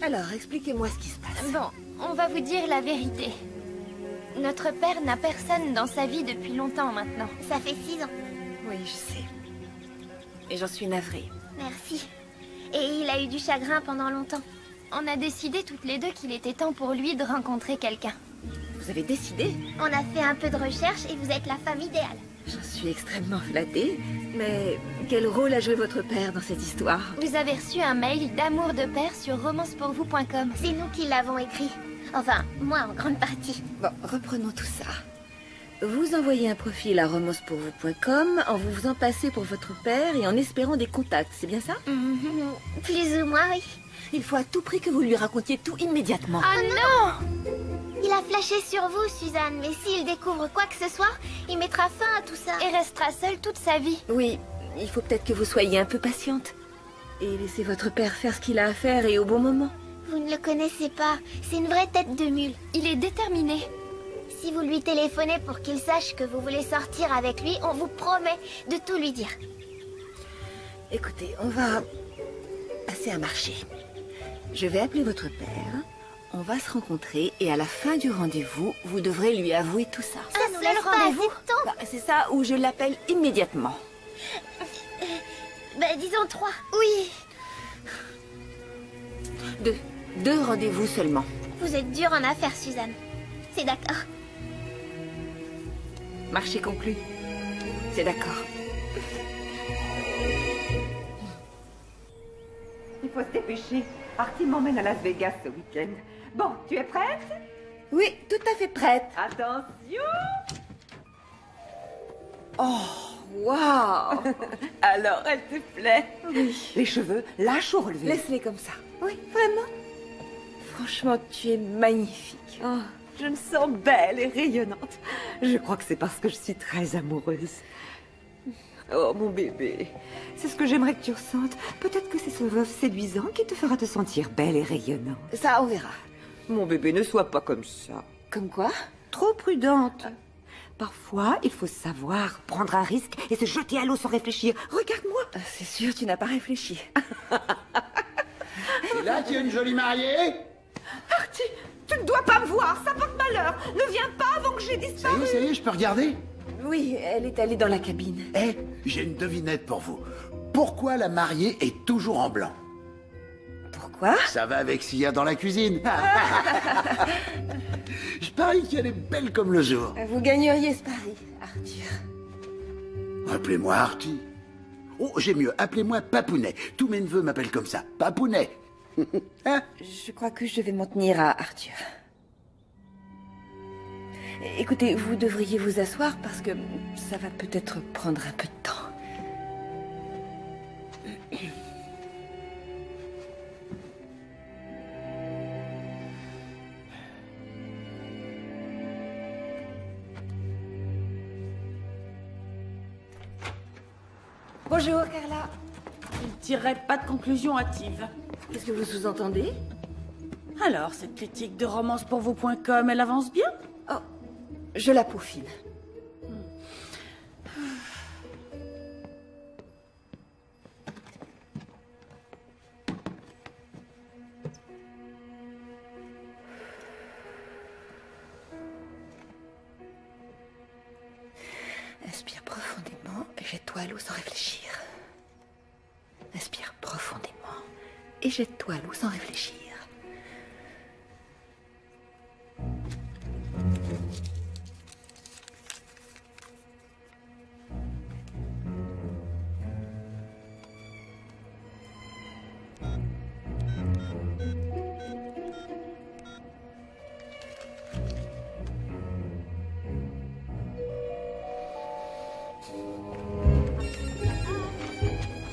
Alors, expliquez-moi ce qui se passe. Bon, on va vous dire la vérité. Notre père n'a personne dans sa vie depuis longtemps maintenant. Ça fait 6 ans. Oui, je sais. Et j'en suis navrée. Merci. Et il a eu du chagrin pendant longtemps. On a décidé toutes les deux qu'il était temps pour lui de rencontrer quelqu'un. Vous avez décidé? On a fait un peu de recherche et vous êtes la femme idéale. J'en suis extrêmement flattée. Mais quel rôle a joué votre père dans cette histoire? Vous avez reçu un mail d'amour de père sur romancepourvous.com. C'est nous qui l'avons écrit. Enfin, moi en grande partie. Bon, reprenons tout ça. Vous envoyez un profil à romancepourvous.com en vous faisant passer pour votre père et en espérant des contacts, c'est bien ça? Plus ou moins, oui. Il faut à tout prix que vous lui racontiez tout immédiatement. Oh non! Il a flashé sur vous, Suzanne, mais s'il découvre quoi que ce soit, il mettra fin à tout ça. Et restera seul toute sa vie. Oui, il faut peut-être que vous soyez un peu patiente. Et laissez votre père faire ce qu'il a à faire et au bon moment. Vous ne le connaissez pas. C'est une vraie tête de mule. Il est déterminé. Si vous lui téléphonez pour qu'il sache que vous voulez sortir avec lui, on vous promet de tout lui dire. Écoutez, on va passer un marché. Je vais appeler votre père, on va se rencontrer et à la fin du rendez-vous, vous devrez lui avouer tout ça. Ça nous laisse pas assez de temps. C'est ça, ou je l'appelle immédiatement. Disons 3. Oui. 2 rendez-vous seulement. Vous êtes dure en affaires, Suzanne. C'est d'accord. Marché conclu. C'est d'accord. Il faut se dépêcher. Artie m'emmène à Las Vegas ce week-end. Bon, tu es prête? Oui, tout à fait prête. Attention! Oh, waouh! Alors, elle te plaît? Oui. Les cheveux, lâche ou relevé? Laisse-les comme ça. Oui, vraiment. Franchement, tu es magnifique. Oh, je me sens belle et rayonnante. Je crois que c'est parce que je suis très amoureuse. Oh, mon bébé, c'est ce que j'aimerais que tu ressentes. Peut-être que c'est ce veuf séduisant qui te fera te sentir belle et rayonnante. Ça, on verra. Mon bébé, ne sois pas comme ça. Comme quoi? Trop prudente. Parfois, il faut savoir prendre un risque et se jeter à l'eau sans réfléchir. Regarde-moi. C'est sûr, tu n'as pas réfléchi. C'est là qu'il y a une jolie mariée? Artie, tu ne dois pas me voir, ça porte malheur. Ne viens pas avant que j'ai disparu. Ça y est, je peux regarder? Oui, elle est allée dans la cabine. Eh, j'ai une devinette pour vous. Pourquoi la mariée est toujours en blanc? Pourquoi? Ça va avec ce qu'il y a dans la cuisine. Je parie qu'elle est belle comme le jour. Vous gagneriez ce pari, Arthur. Appelez-moi Artie. Oh, j'ai mieux, appelez-moi Papounet. Tous mes neveux m'appellent comme ça, Papounet. Hein? Je crois que je vais m'en tenir à Arthur. Écoutez, vous devriez vous asseoir parce que ça va peut-être prendre un peu de temps. Bonjour, Carla. Je ne tirerai pas de conclusion hâtive. Qu'est-ce que vous sous-entendez? Alors, cette critique de romancepourvous.com, elle avance bien? Oh, je la peaufine. Inspire profondément et jette-toi à l'eau sans réfléchir. Inspire profondément et jette-toi à l'eau sans réfléchir.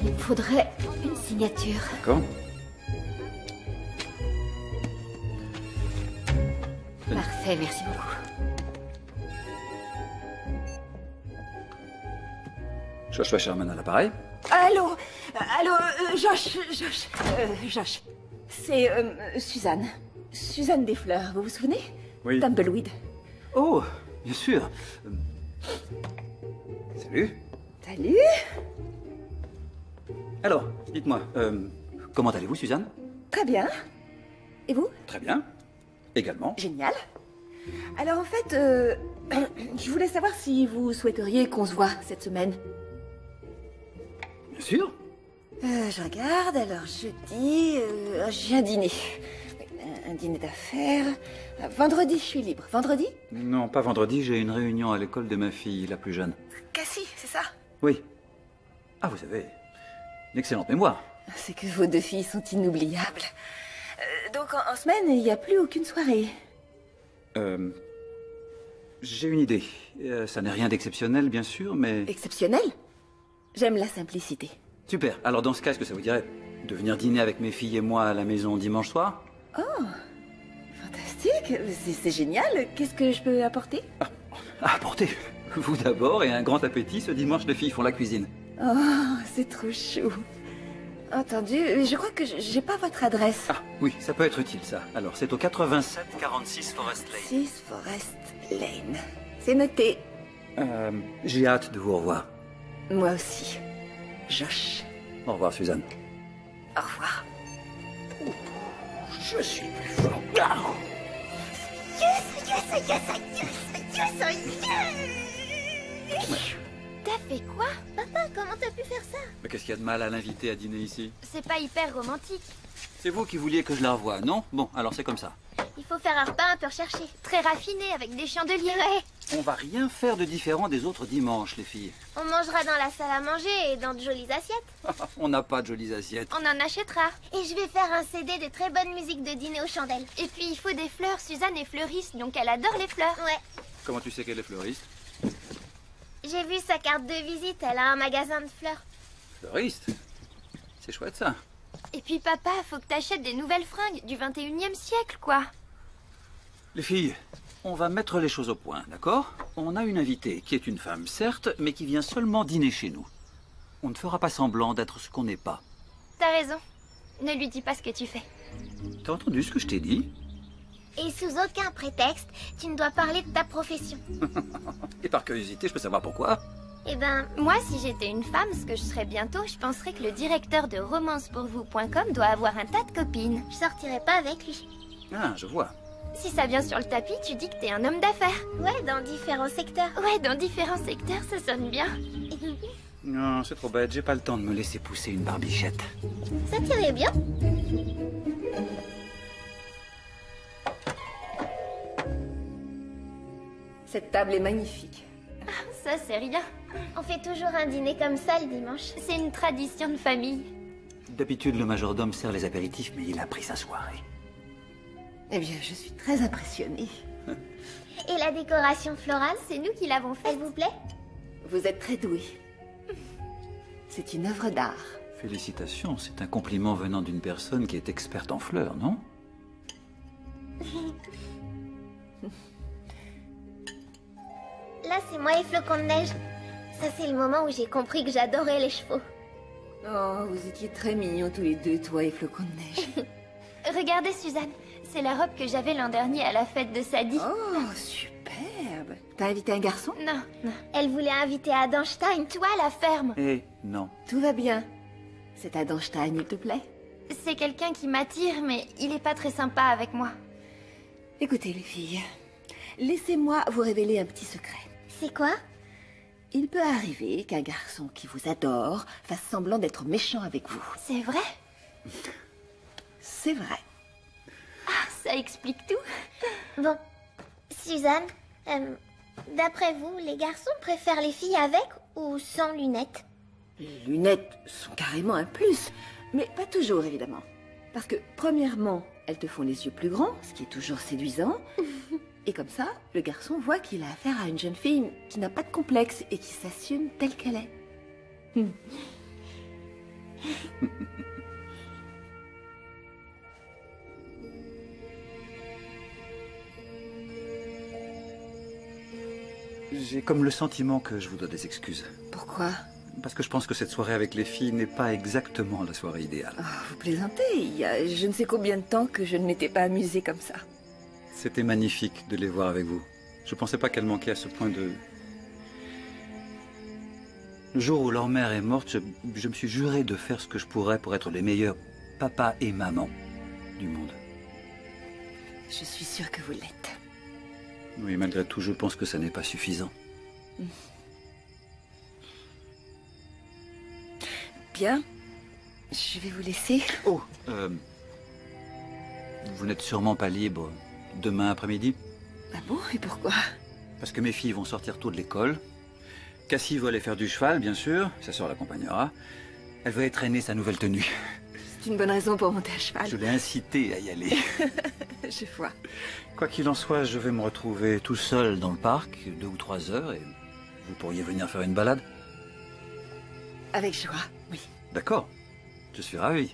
Il faudrait une signature. D'accord. Parfait, merci beaucoup. Joshua Sherman à l'appareil. Allô, Josh. C'est Suzanne. Suzanne des Fleurs, vous vous souvenez? Oui. Tumbleweed. Oh, bien sûr. Salut. Salut. Alors, dites-moi, comment allez-vous, Suzanne? Très bien. Et vous? Très bien. Également. Génial. Alors en fait, je voulais savoir si vous souhaiteriez qu'on se voit cette semaine. Bien sûr. Je regarde, alors jeudi, j'ai un dîner. Un dîner d'affaires. Vendredi, je suis libre. Vendredi? Non, pas vendredi, j'ai une réunion à l'école de ma fille, la plus jeune. Cassie, c'est ça? Oui. Ah, vous avez une excellente mémoire. C'est que vos deux filles sont inoubliables. Donc en semaine, il n'y a plus aucune soirée. J'ai une idée. Ça n'est rien d'exceptionnel, bien sûr, mais... Exceptionnel? J'aime la simplicité. Super. Alors dans ce cas, est-ce que ça vous dirait de venir dîner avec mes filles et moi à la maison dimanche soir? Oh, fantastique. C'est génial. Qu'est-ce que je peux apporter? Apportez. Vous d'abord et un grand appétit. Ce dimanche, les filles font la cuisine. Oh, c'est trop chou. Entendu. Je crois que j'ai pas votre adresse. Ah, oui, ça peut être utile, ça. Alors, c'est au 8746 Forest Lane. 6 Forest Lane. C'est noté. J'ai hâte de vous revoir. Moi aussi. Josh. Au revoir, Suzanne. Au revoir. Je suis plus fort. T'as fait quoi? Papa, comment t'as pu faire ça? Mais qu'est-ce qu'il y a de mal à l'inviter à dîner ici? C'est pas hyper romantique. C'est vous qui vouliez que je la revoie, non? Bon, alors c'est comme ça. Il faut faire un repas un peu recherché. Très raffiné, avec des chandeliers. Ouais. On va rien faire de différent des autres dimanches, les filles. On mangera dans la salle à manger et dans de jolies assiettes. On n'a pas de jolies assiettes. On en achètera. Et je vais faire un CD de très bonne musique de dîner aux chandelles. Et puis il faut des fleurs. Suzanne est fleuriste, donc elle adore les fleurs. Ouais. Comment tu sais qu'elle est fleuriste? J'ai vu sa carte de visite, elle a un magasin de fleurs. Fleuriste? C'est chouette ça. Et puis papa, faut que t'achètes des nouvelles fringues du 21e siècle, quoi. Les filles, on va mettre les choses au point, d'accord? On a une invitée qui est une femme, certes, mais qui vient seulement dîner chez nous. On ne fera pas semblant d'être ce qu'on n'est pas. T'as raison. Ne lui dis pas ce que tu fais. T'as entendu ce que je t'ai dit? Et sous aucun prétexte, tu ne dois parler de ta profession. Et par curiosité, je peux savoir pourquoi? Eh ben, moi, si j'étais une femme, ce que je serais bientôt, je penserais que le directeur de romancepourvous.com doit avoir un tas de copines. Je sortirais pas avec lui. Ah, je vois. Si ça vient sur le tapis, tu dis que t'es un homme d'affaires. Ouais, dans différents secteurs. Ouais, dans différents secteurs, ça sonne bien. Non, c'est trop bête, j'ai pas le temps de me laisser pousser une barbichette. Ça t'irait bien. Cette table est magnifique. Ça, c'est rien. On fait toujours un dîner comme ça le dimanche. C'est une tradition de famille. D'habitude, le majordome sert les apéritifs, mais il a pris sa soirée. Eh bien, je suis très impressionnée. Et la décoration florale, c'est nous qui l'avons faite, vous plaît? Vous êtes très douée. C'est une œuvre d'art. Félicitations, c'est un compliment venant d'une personne qui est experte en fleurs, non? Là, c'est moi et Flocon de Neige. Ça, c'est le moment où j'ai compris que j'adorais les chevaux. Oh, vous étiez très mignons tous les deux, toi et Flocon de Neige. Regardez, Suzanne. C'est la robe que j'avais l'an dernier à la fête de Sadie. Oh, superbe. T'as invité un garçon? Non, non. Elle voulait inviter Adam Stein, toi, à la ferme. Eh, non. Tout va bien. C'est Adam Stein, il te plaît? C'est quelqu'un qui m'attire, mais il est pas très sympa avec moi. Écoutez, les filles, laissez-moi vous révéler un petit secret. C'est quoi? Il peut arriver qu'un garçon qui vous adore fasse semblant d'être méchant avec vous. C'est vrai? C'est vrai. Ah, ça explique tout. Bon, Suzanne, d'après vous, les garçons préfèrent les filles avec ou sans lunettes? Les lunettes sont carrément un plus, mais pas toujours, évidemment. Parce que, premièrement, elles te font les yeux plus grands, ce qui est toujours séduisant. Et comme ça, le garçon voit qu'il a affaire à une jeune fille qui n'a pas de complexe et qui s'assume telle qu'elle est. J'ai comme le sentiment que je vous dois des excuses. Pourquoi? Parce que je pense que cette soirée avec les filles n'est pas exactement la soirée idéale. Oh, vous plaisantez, il y a je ne sais combien de temps que je ne m'étais pas amusée comme ça. C'était magnifique de les voir avec vous. Je pensais pas qu'elles manquaient à ce point de... Le jour où leur mère est morte, je me suis juré de faire ce que je pourrais pour être les meilleurs papa et maman du monde. Je suis sûre que vous l'êtes. Oui, malgré tout, je pense que ça n'est pas suffisant. Bien, je vais vous laisser. Oh, vous n'êtes sûrement pas libre demain après-midi? Ah bon? Et pourquoi? Parce que mes filles vont sortir tôt de l'école. Cassie veut aller faire du cheval, bien sûr. Sa sœur l'accompagnera. Elle veut traîner sa nouvelle tenue. C'est une bonne raison pour monter à cheval. Je l'ai incitée à y aller. Je vois. Quoi qu'il en soit, je vais me retrouver tout seul dans le parc, 2 ou 3 heures, et vous pourriez venir faire une balade? Avec joie, oui. D'accord. Je suis ravi.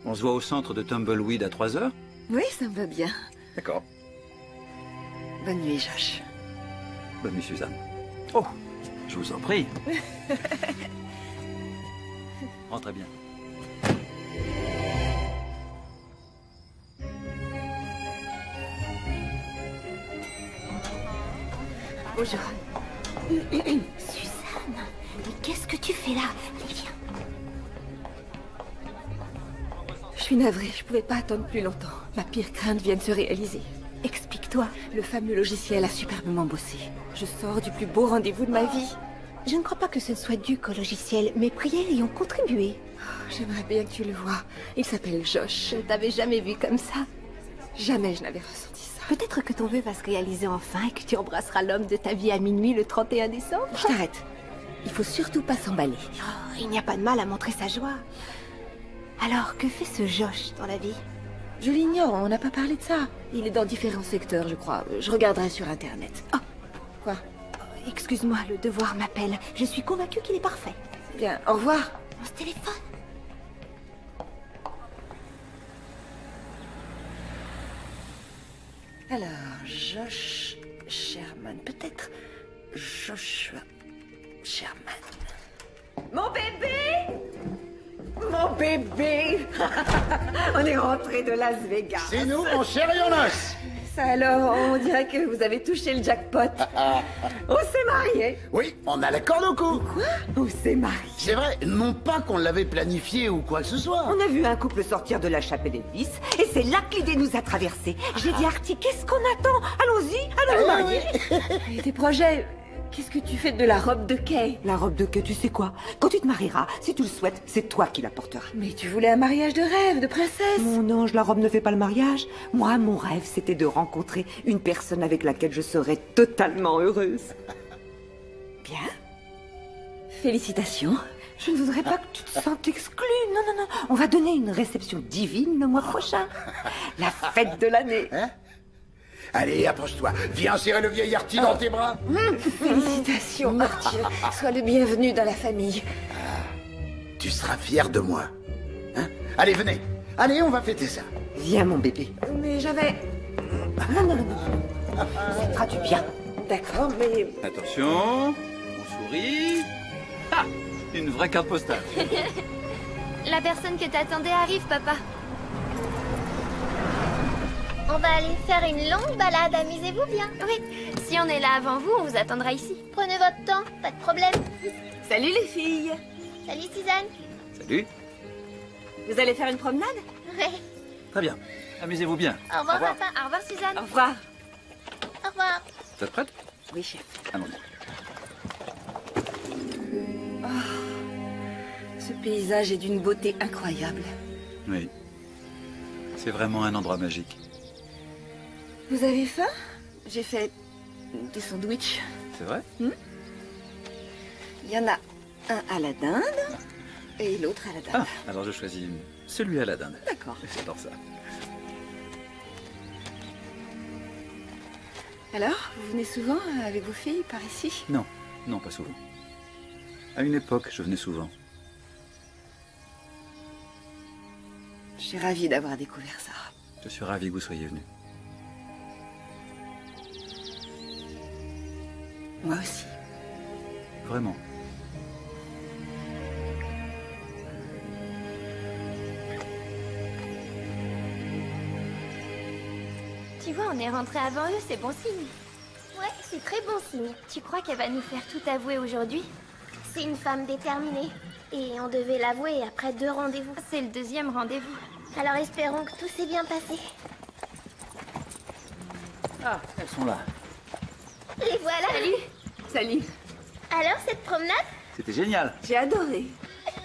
On se voit au centre de Tumbleweed à 3 heures? Oui, ça me va bien. D'accord. Bonne nuit, Josh. Bonne nuit, Suzanne. Oh, je vous en prie. Rentrez bien. Bonjour. Suzanne, mais qu'est-ce que tu fais là? Allez, viens. Je suis navrée, je pouvais pas attendre plus longtemps. Ma pire crainte vient de se réaliser. Explique-toi. Le fameux logiciel a superbement bossé. Je sors du plus beau rendez-vous de ma vie. Je ne crois pas que ce soit dû qu'au logiciel. Mes prières y ont contribué. Oh, j'aimerais bien que tu le vois. Il s'appelle Josh. Je ne t'avais jamais vu comme ça. Jamais je n'avais ressenti ça. Peut-être que ton vœu va se réaliser enfin et que tu embrasseras l'homme de ta vie à minuit le 31 décembre. Je t'arrête. Il faut surtout pas s'emballer. Oh, il n'y a pas de mal à montrer sa joie. Alors, que fait ce Josh dans la vie? Je l'ignore, on n'a pas parlé de ça. Il est dans différents secteurs, je crois. Je regarderai sur Internet. Oh. Quoi? Excuse-moi, le devoir m'appelle. Je suis convaincue qu'il est parfait. Bien, au revoir. On se téléphone. Alors, Josh Sherman, peut-être Joshua Sherman. Mon bébé! Mon bébé! On est rentré de Las Vegas. C'est nous, en chair et en os. Ça alors, on dirait que vous avez touché le jackpot. On s'est mariés. Oui, on a la corde au cou. Quoi? On s'est mariés. C'est vrai, non pas qu'on l'avait planifié ou quoi que ce soit. On a vu un couple sortir de la chapelle Elvis, et c'est là que l'idée nous a traversés. J'ai dit, Artie, qu'est-ce qu'on attend? Allons-y, allons nous marier. Et tes projets? Qu'est-ce que tu fais de la robe de Kay? La robe de Kay, tu sais quoi? Quand tu te marieras, si tu le souhaites, c'est toi qui la porteras. Mais tu voulais un mariage de rêve, de princesse. Mon ange, la robe ne fait pas le mariage. Moi, mon rêve, c'était de rencontrer une personne avec laquelle je serais totalement heureuse. Bien. Félicitations. Je ne voudrais pas que tu te sentes exclue. Non, non, non. On va donner une réception divine le mois prochain. La fête de l'année. Hein? Allez, approche-toi. Viens serrer le vieil Artie dans tes bras. Félicitations, Artie. Sois le bienvenu dans la famille. Tu seras fier de moi. Hein? Allez, venez. Allez, on va fêter ça. Viens, mon bébé. Mais j'avais... Non, non, non. Ça fera du bien. D'accord, mais... Attention, on sourit. Ah, une vraie carte postale. La personne que t'attendais arrive, papa. On va aller faire une longue balade, amusez-vous bien. Oui, si on est là avant vous, on vous attendra ici. Prenez votre temps, pas de problème. Salut les filles. Salut Suzanne. Salut. Vous allez faire une promenade? Ouais. Très bien. Amusez-vous bien. Au revoir, papa. Au revoir Suzanne. Au revoir. Au revoir. Vous êtes prête? Oui, chef. Allons-y. Ce paysage est d'une beauté incroyable. Oui. C'est vraiment un endroit magique. Vous avez faim? J'ai fait des sandwichs. C'est vrai? Il y en a un à la dinde et l'autre à la dinde. Ah, alors je choisis celui à la dinde. D'accord. J'adore ça. Alors, vous venez souvent avec vos filles par ici? Non, non, pas souvent. À une époque, je venais souvent. Je suis ravie d'avoir découvert ça. Je suis ravi que vous soyez venu. Moi aussi. Vraiment. Tu vois, on est rentré avant eux, c'est bon signe. Ouais, c'est très bon signe. Tu crois qu'elle va nous faire tout avouer aujourd'hui? C'est une femme déterminée. Et on devait l'avouer après 2 rendez-vous. C'est le 2e rendez-vous. Alors espérons que tout s'est bien passé. Ah, elles sont là. Les voilà. Salut. Salut. Alors, cette promenade? C'était génial. J'ai adoré.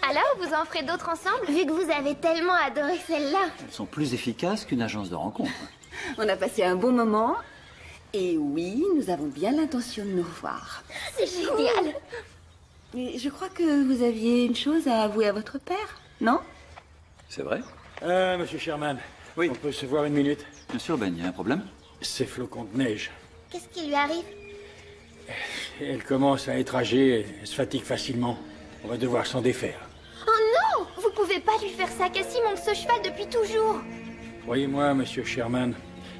Alors, vous en ferez d'autres ensemble? Vu que vous avez tellement adoré celle-là. Elles sont plus efficaces qu'une agence de rencontre. On a passé un bon moment. Et oui, nous avons bien l'intention de nous revoir. C'est génial. Mais je crois que vous aviez une chose à avouer à votre père, non? C'est vrai? Monsieur Sherman. Oui. On peut se voir une minute? Bien sûr, Ben, il y a un problème? Ces flocons de neige. Qu'est-ce qui lui arrive? Elle commence à être âgée et se fatigue facilement. On va devoir s'en défaire. Oh non! Vous pouvez pas lui faire ça. Cassie monte ce cheval depuis toujours. Croyez-moi, monsieur Sherman,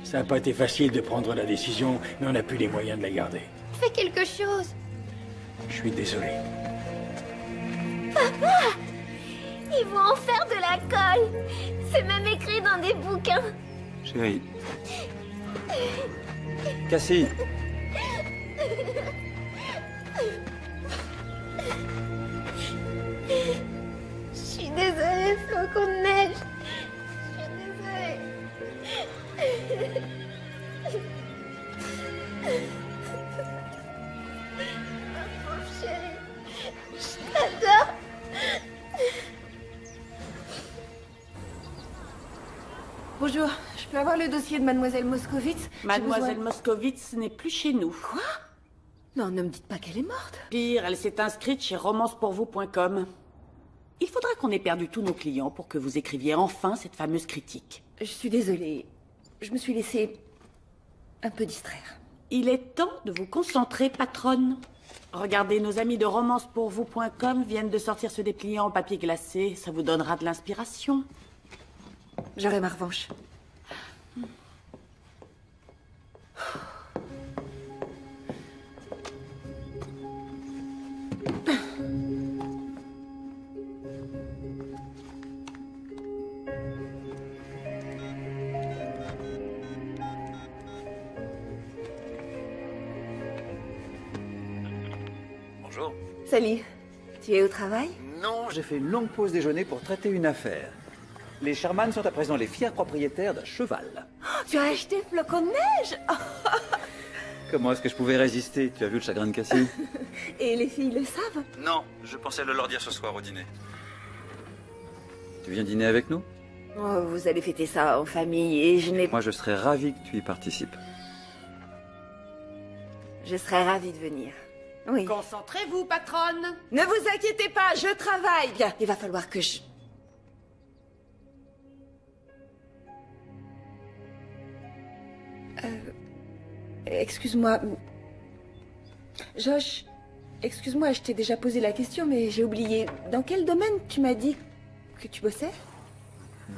ça n'a pas été facile de prendre la décision, mais on n'a plus les moyens de la garder. Fais quelque chose. Je suis désolé. Papa! Ils vont en faire de la colle. C'est même écrit dans des bouquins. Chérie. Cassie. Je suis désolée, flocon de neige. Je suis désolée. Ma pauvre chérie. Je t'adore. Bonjour, je peux avoir le dossier de Mademoiselle Moscovitz? Mademoiselle Moscovitz n'est plus chez nous. Quoi? Non, ne me dites pas qu'elle est morte. Pire, elle s'est inscrite chez romancepourvous.com. Il faudra qu'on ait perdu tous nos clients pour que vous écriviez enfin cette fameuse critique. Je suis désolée. Je me suis laissée un peu distraire. Il est temps de vous concentrer, patronne. Regardez, nos amis de romancepourvous.com viennent de sortir ce dépliant en papier glacé. Ça vous donnera de l'inspiration. J'aurai ma revanche. Bonjour. Salut. Tu es au travail? Non, j'ai fait une longue pause déjeuner pour traiter une affaire. Les Sherman sont à présent les fiers propriétaires d'un cheval. Oh, tu as acheté Flocon de neige? Comment est-ce que je pouvais résister? Tu as vu le chagrin de Cassie? Et les filles le savent? Non, je pensais le leur dire ce soir au dîner. Tu viens dîner avec nous? Oh, vous allez fêter ça en famille et je n'ai... Moi, je serais ravi que tu y participes. Je serais ravie de venir. Oui. Concentrez-vous, patronne. Ne vous inquiétez pas, je travaille bien. Il va falloir que je... Excuse-moi. Josh, excuse-moi, je t'ai déjà posé la question, mais j'ai oublié. Dans quel domaine tu m'as dit que tu bossais?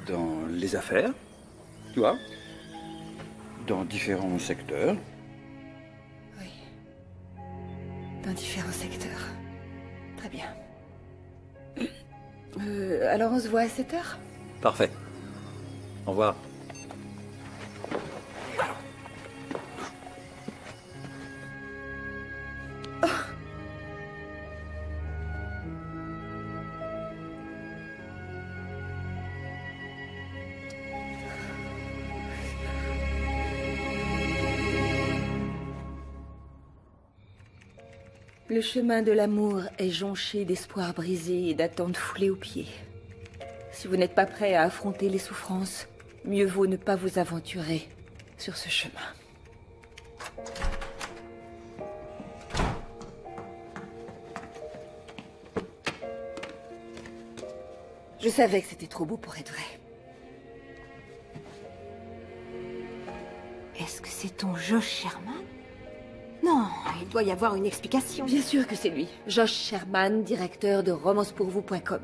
Dans les affaires, tu vois, dans différents secteurs. Dans différents secteurs. Très bien. Alors on se voit à 7h? Parfait. Au revoir. Le chemin de l'amour est jonché d'espoirs brisés et d'attentes foulées aux pieds. Si vous n'êtes pas prêt à affronter les souffrances, mieux vaut ne pas vous aventurer sur ce chemin. Je savais que c'était trop beau pour être vrai. Est-ce que c'est ton Josh Sherman? Non, il doit y avoir une explication. Bien sûr que c'est lui. Josh Sherman, directeur de romancepourvous.com.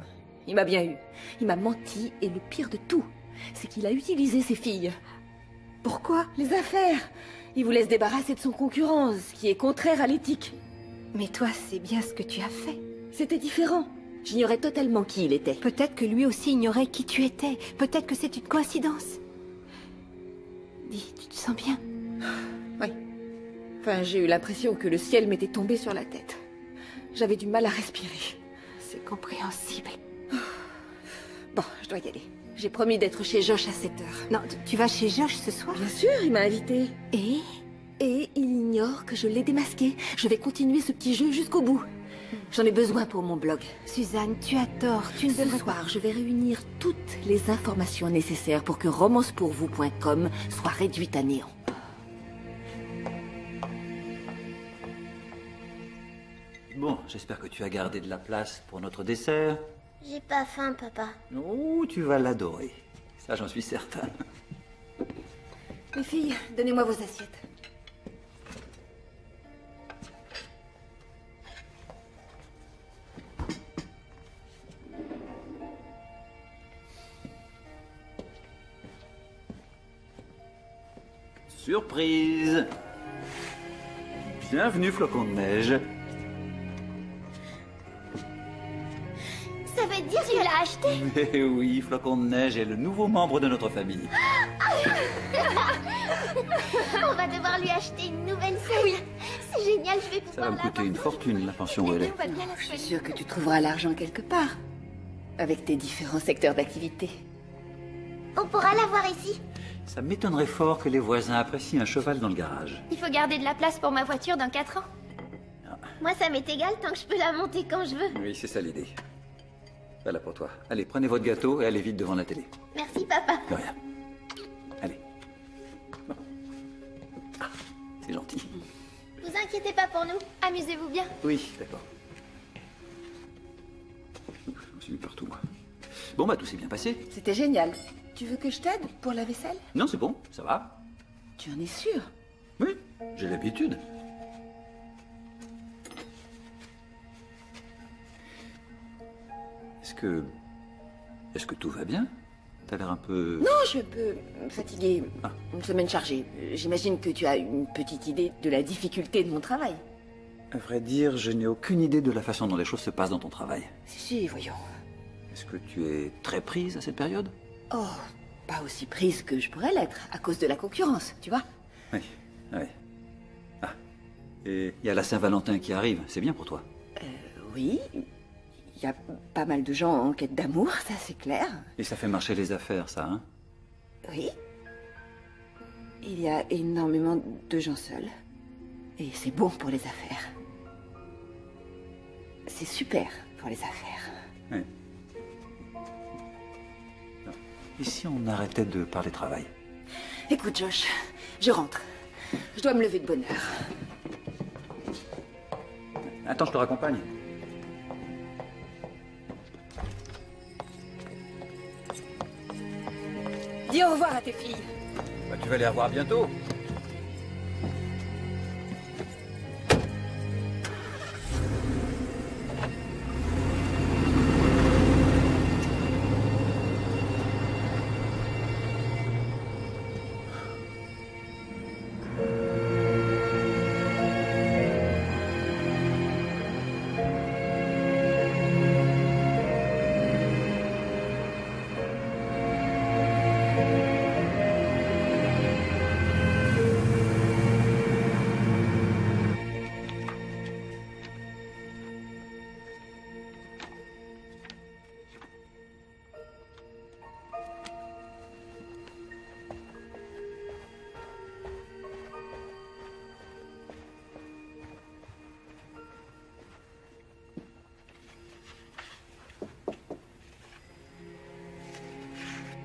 Il m'a bien eu. Il m'a menti et le pire de tout, c'est qu'il a utilisé ses filles. Pourquoi? Les affaires. Il voulait se débarrasser de son concurrent, ce qui est contraire à l'éthique. Mais toi, c'est bien ce que tu as fait. C'était différent. J'ignorais totalement qui il était. Peut-être que lui aussi ignorait qui tu étais. Peut-être que c'est une coïncidence. Dis, tu te sens bien? Oui. Enfin, j'ai eu l'impression que le ciel m'était tombé sur la tête. J'avais du mal à respirer. C'est compréhensible. Bon, je dois y aller. J'ai promis d'être chez Josh à 7h. Non, tu vas chez Josh ce soir? Bien sûr, il m'a invité. Et il ignore que je l'ai démasqué. Je vais continuer ce petit jeu jusqu'au bout. J'en ai besoin pour mon blog. Suzanne, tu as tort. Tu ne Ce devrais soir, je vais réunir toutes les informations nécessaires pour que romancepourvous.com soit réduite à néant. Bon, j'espère que tu as gardé de la place pour notre dessert. J'ai pas faim, papa. Oh, tu vas l'adorer. Ça, j'en suis certain. Les filles, donnez-moi vos assiettes. Surprise! Bienvenue, flocon de neige. Ça veut dire que tu l'as acheté? Eh oui, flocon de neige est le nouveau membre de notre famille. On va devoir lui acheter une nouvelle selle. Oui. C'est génial, je vais Ça va pouvoir me coûter une fortune, la pension où elle est. Je suis sûre que tu trouveras l'argent quelque part. Avec tes différents secteurs d'activité. On pourra l'avoir ici. Ça m'étonnerait fort que les voisins apprécient un cheval dans le garage. Il faut garder de la place pour ma voiture dans 4 ans. Moi, ça m'est égal tant que je peux la monter quand je veux. Oui, c'est ça l'idée. Voilà pour toi. Allez, prenez votre gâteau et allez vite devant la télé. Merci, papa. De rien. Allez. Bon. Ah, c'est gentil. Vous inquiétez pas pour nous. Amusez-vous bien. Oui, d'accord. Je me suis mis partout, moi. Bon, bah, tout s'est bien passé. C'était génial. Tu veux que je t'aide pour la vaisselle? Non, c'est bon, ça va. Tu en es sûr? Oui, j'ai l'habitude. Est-ce que tout va bien? T'as l'air un peu... Non, je suis un peu fatiguée. Ah. Une semaine chargée. J'imagine que tu as une petite idée de la difficulté de mon travail. À vrai dire, je n'ai aucune idée de la façon dont les choses se passent dans ton travail. Si, voyons. Est-ce que tu es très prise à cette période? Oh, pas aussi prise que je pourrais l'être, à cause de la concurrence, tu vois? Oui, oui. Ah, et il y a la Saint-Valentin qui arrive, c'est bien pour toi? Oui. Il y a pas mal de gens en quête d'amour, ça c'est clair. Et ça fait marcher les affaires, ça, hein? Oui. Il y a énormément de gens seuls. Et c'est bon pour les affaires. C'est super pour les affaires. Oui. Et si on arrêtait de parler travail? Écoute, Josh, je rentre. Je dois me lever de bonne heure. Attends, je te raccompagne. Dis au revoir à tes filles. Bah, tu vas les revoir bientôt.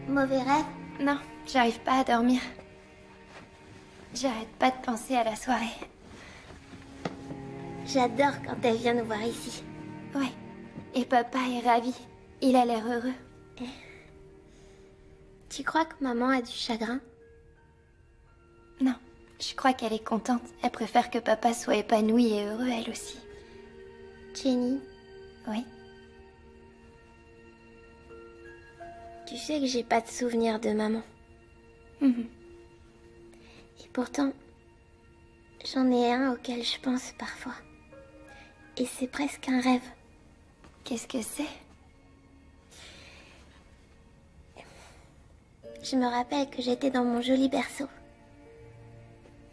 Mauvais rêve? Non, j'arrive pas à dormir. J'arrête pas de penser à la soirée. J'adore quand elle vient nous voir ici. Ouais. Et papa est ravi. Il a l'air heureux. Tu crois que maman a du chagrin? Non, je crois qu'elle est contente. Elle préfère que papa soit épanoui et heureux, elle aussi. Jenny? Oui. Tu sais que j'ai pas de souvenir de maman. Mhm. Et pourtant, j'en ai un auquel je pense parfois. Et c'est presque un rêve. Qu'est-ce que c'est? Je me rappelle que j'étais dans mon joli berceau.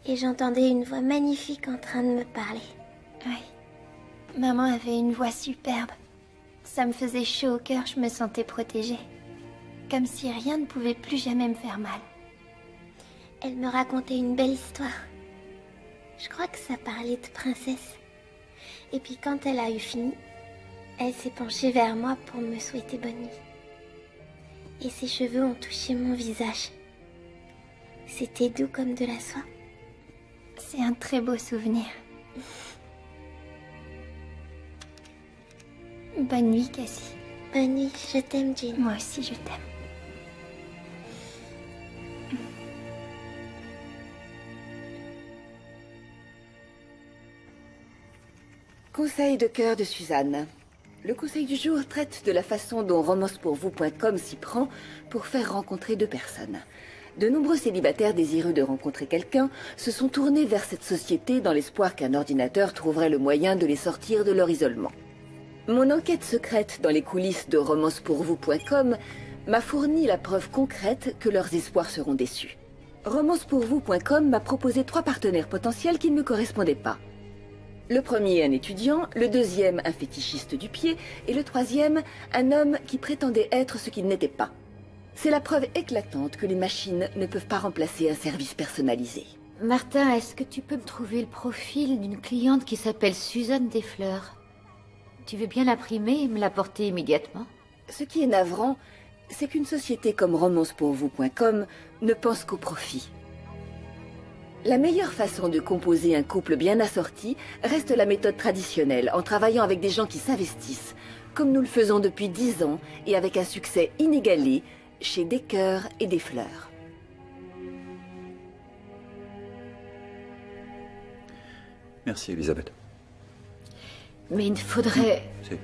Et j'entendais une voix magnifique en train de me parler. Oui. Maman avait une voix superbe. Ça me faisait chaud au cœur, je me sentais protégée. Comme si rien ne pouvait plus jamais me faire mal. Elle me racontait une belle histoire. Je crois que ça parlait de princesse. Et puis quand elle a eu fini, elle s'est penchée vers moi pour me souhaiter bonne nuit. Et ses cheveux ont touché mon visage. C'était doux comme de la soie. C'est un très beau souvenir. Bonne nuit, Cassie. Bonne nuit, je t'aime, Jean. Moi aussi, je t'aime. Conseil de cœur de Suzanne. Le conseil du jour traite de la façon dont romancepourvous.com s'y prend pour faire rencontrer deux personnes. De nombreux célibataires désireux de rencontrer quelqu'un se sont tournés vers cette société dans l'espoir qu'un ordinateur trouverait le moyen de les sortir de leur isolement. Mon enquête secrète dans les coulisses de romancepourvous.com m'a fourni la preuve concrète que leurs espoirs seront déçus. Romancepourvous.com m'a proposé 3 partenaires potentiels qui ne me correspondaient pas. Le premier, un étudiant, le deuxième, un fétichiste du pied, et le troisième, un homme qui prétendait être ce qu'il n'était pas. C'est la preuve éclatante que les machines ne peuvent pas remplacer un service personnalisé. Martin, est-ce que tu peux me trouver le profil d'une cliente qui s'appelle Suzanne Desfleurs? Tu veux bien l'imprimer et me l'apporter immédiatement? Ce qui est navrant, c'est qu'une société comme romancepourvous.com ne pense qu'au profit. La meilleure façon de composer un couple bien assorti reste la méthode traditionnelle, en travaillant avec des gens qui s'investissent, comme nous le faisons depuis 10 ans et avec un succès inégalé chez Des Cœurs et des Fleurs. Merci, Elisabeth. Mais il faudrait... C'est...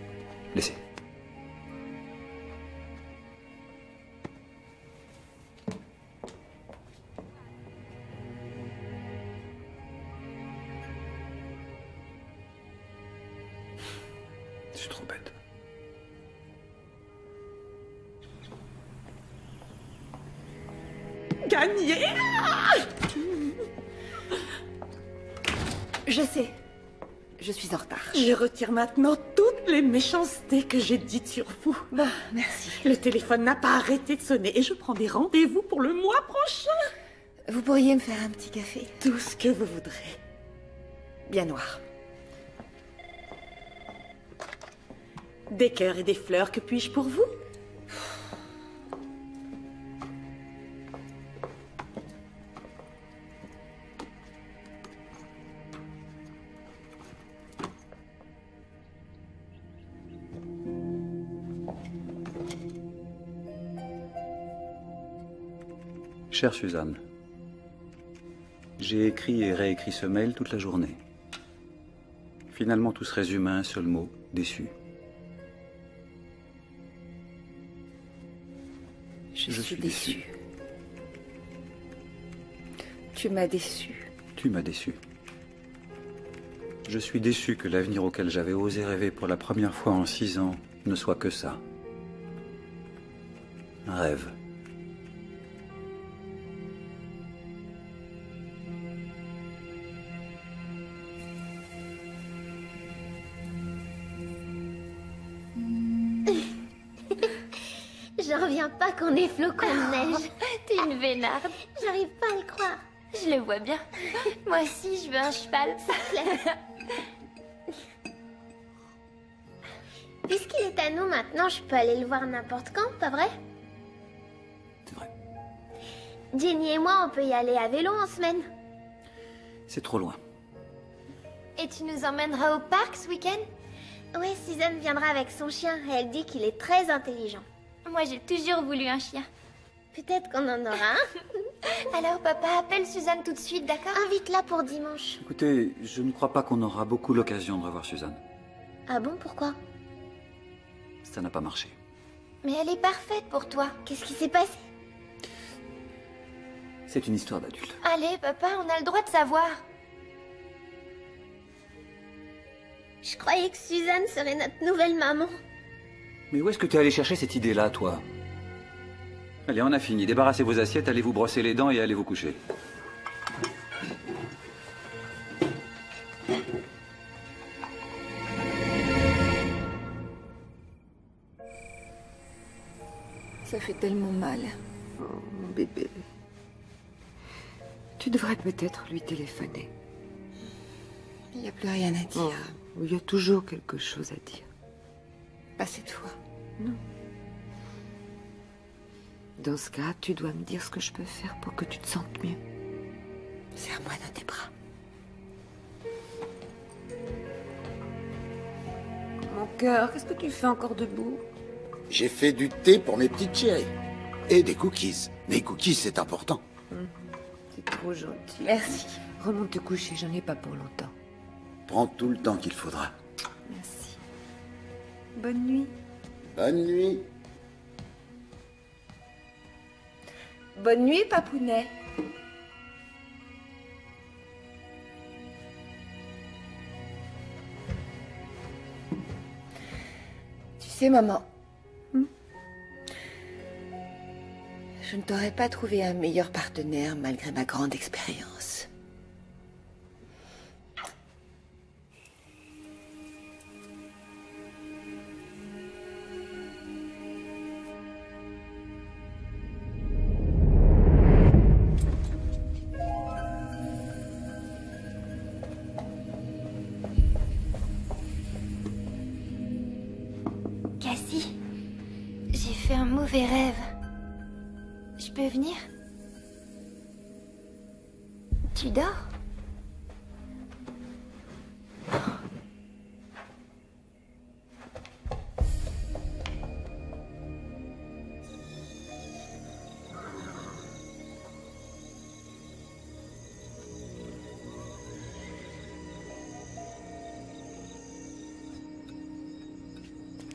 Laissez. Je suis trop bête. Gagné! Je sais. Je suis en retard. Je retire maintenant toutes les méchancetés que j'ai dites sur vous. Bon, merci. Le téléphone n'a pas arrêté de sonner et je prends des rendez-vous pour le mois prochain. Vous pourriez me faire un petit café? Tout ce que vous voudrez. Bien noir. Des cœurs et des fleurs, que puis-je pour vous? Chère Suzanne, j'ai écrit et réécrit ce mail toute la journée. Finalement, tout se résume à un seul mot, déçu. Je suis déçue. Tu m'as déçue. Tu m'as déçu. Je suis déçu que l'avenir auquel j'avais osé rêver pour la première fois en 6 ans ne soit que ça. Un rêve. J'en reviens pas qu'on ait flocons de neige. T'es une vénarde. J'arrive pas à le croire. Je le vois bien. Moi aussi, je veux un cheval. C'est clair. Puisqu'il est à nous maintenant, je peux aller le voir n'importe quand, pas vrai? C'est vrai. Jenny et moi, on peut y aller à vélo en semaine. C'est trop loin. Et tu nous emmèneras au parc ce week-end? Ouais, Suzanne viendra avec son chien et elle dit qu'il est très intelligent. Moi, j'ai toujours voulu un chien. Peut-être qu'on en aura un. Alors, papa, appelle Suzanne tout de suite, d'accord? Invite-la pour dimanche. Écoutez, je ne crois pas qu'on aura beaucoup l'occasion de revoir Suzanne. Ah bon, pourquoi? Ça n'a pas marché. Mais elle est parfaite pour toi. Qu'est-ce qui s'est passé? C'est une histoire d'adulte. Allez, papa, on a le droit de savoir. Je croyais que Suzanne serait notre nouvelle maman. Mais où est-ce que tu es allé chercher cette idée-là, toi? Allez, on a fini. Débarrassez vos assiettes, allez vous brosser les dents et allez vous coucher. Ça fait tellement mal. Oh, mon bébé. Tu devrais peut-être lui téléphoner. Il n'y a plus rien à dire. Oh, il y a toujours quelque chose à dire. Pas cette fois. Non. Dans ce cas, tu dois me dire ce que je peux faire pour que tu te sentes mieux. Serre-moi dans tes bras. Mon cœur, qu'est-ce que tu fais encore debout? J'ai fait du thé pour mes petites chéries. Et des cookies. Les cookies, c'est important. C'est trop gentil. Merci. Remonte te coucher, j'en ai pas pour longtemps. Prends tout le temps qu'il faudra. Merci. Bonne nuit. Bonne nuit. Bonne nuit, Papounet. Tu sais, maman, je ne t'aurais pas trouvé un meilleur partenaire malgré ma grande expérience. Cassie, j'ai fait un mauvais rêve. Je peux venir? Tu dors?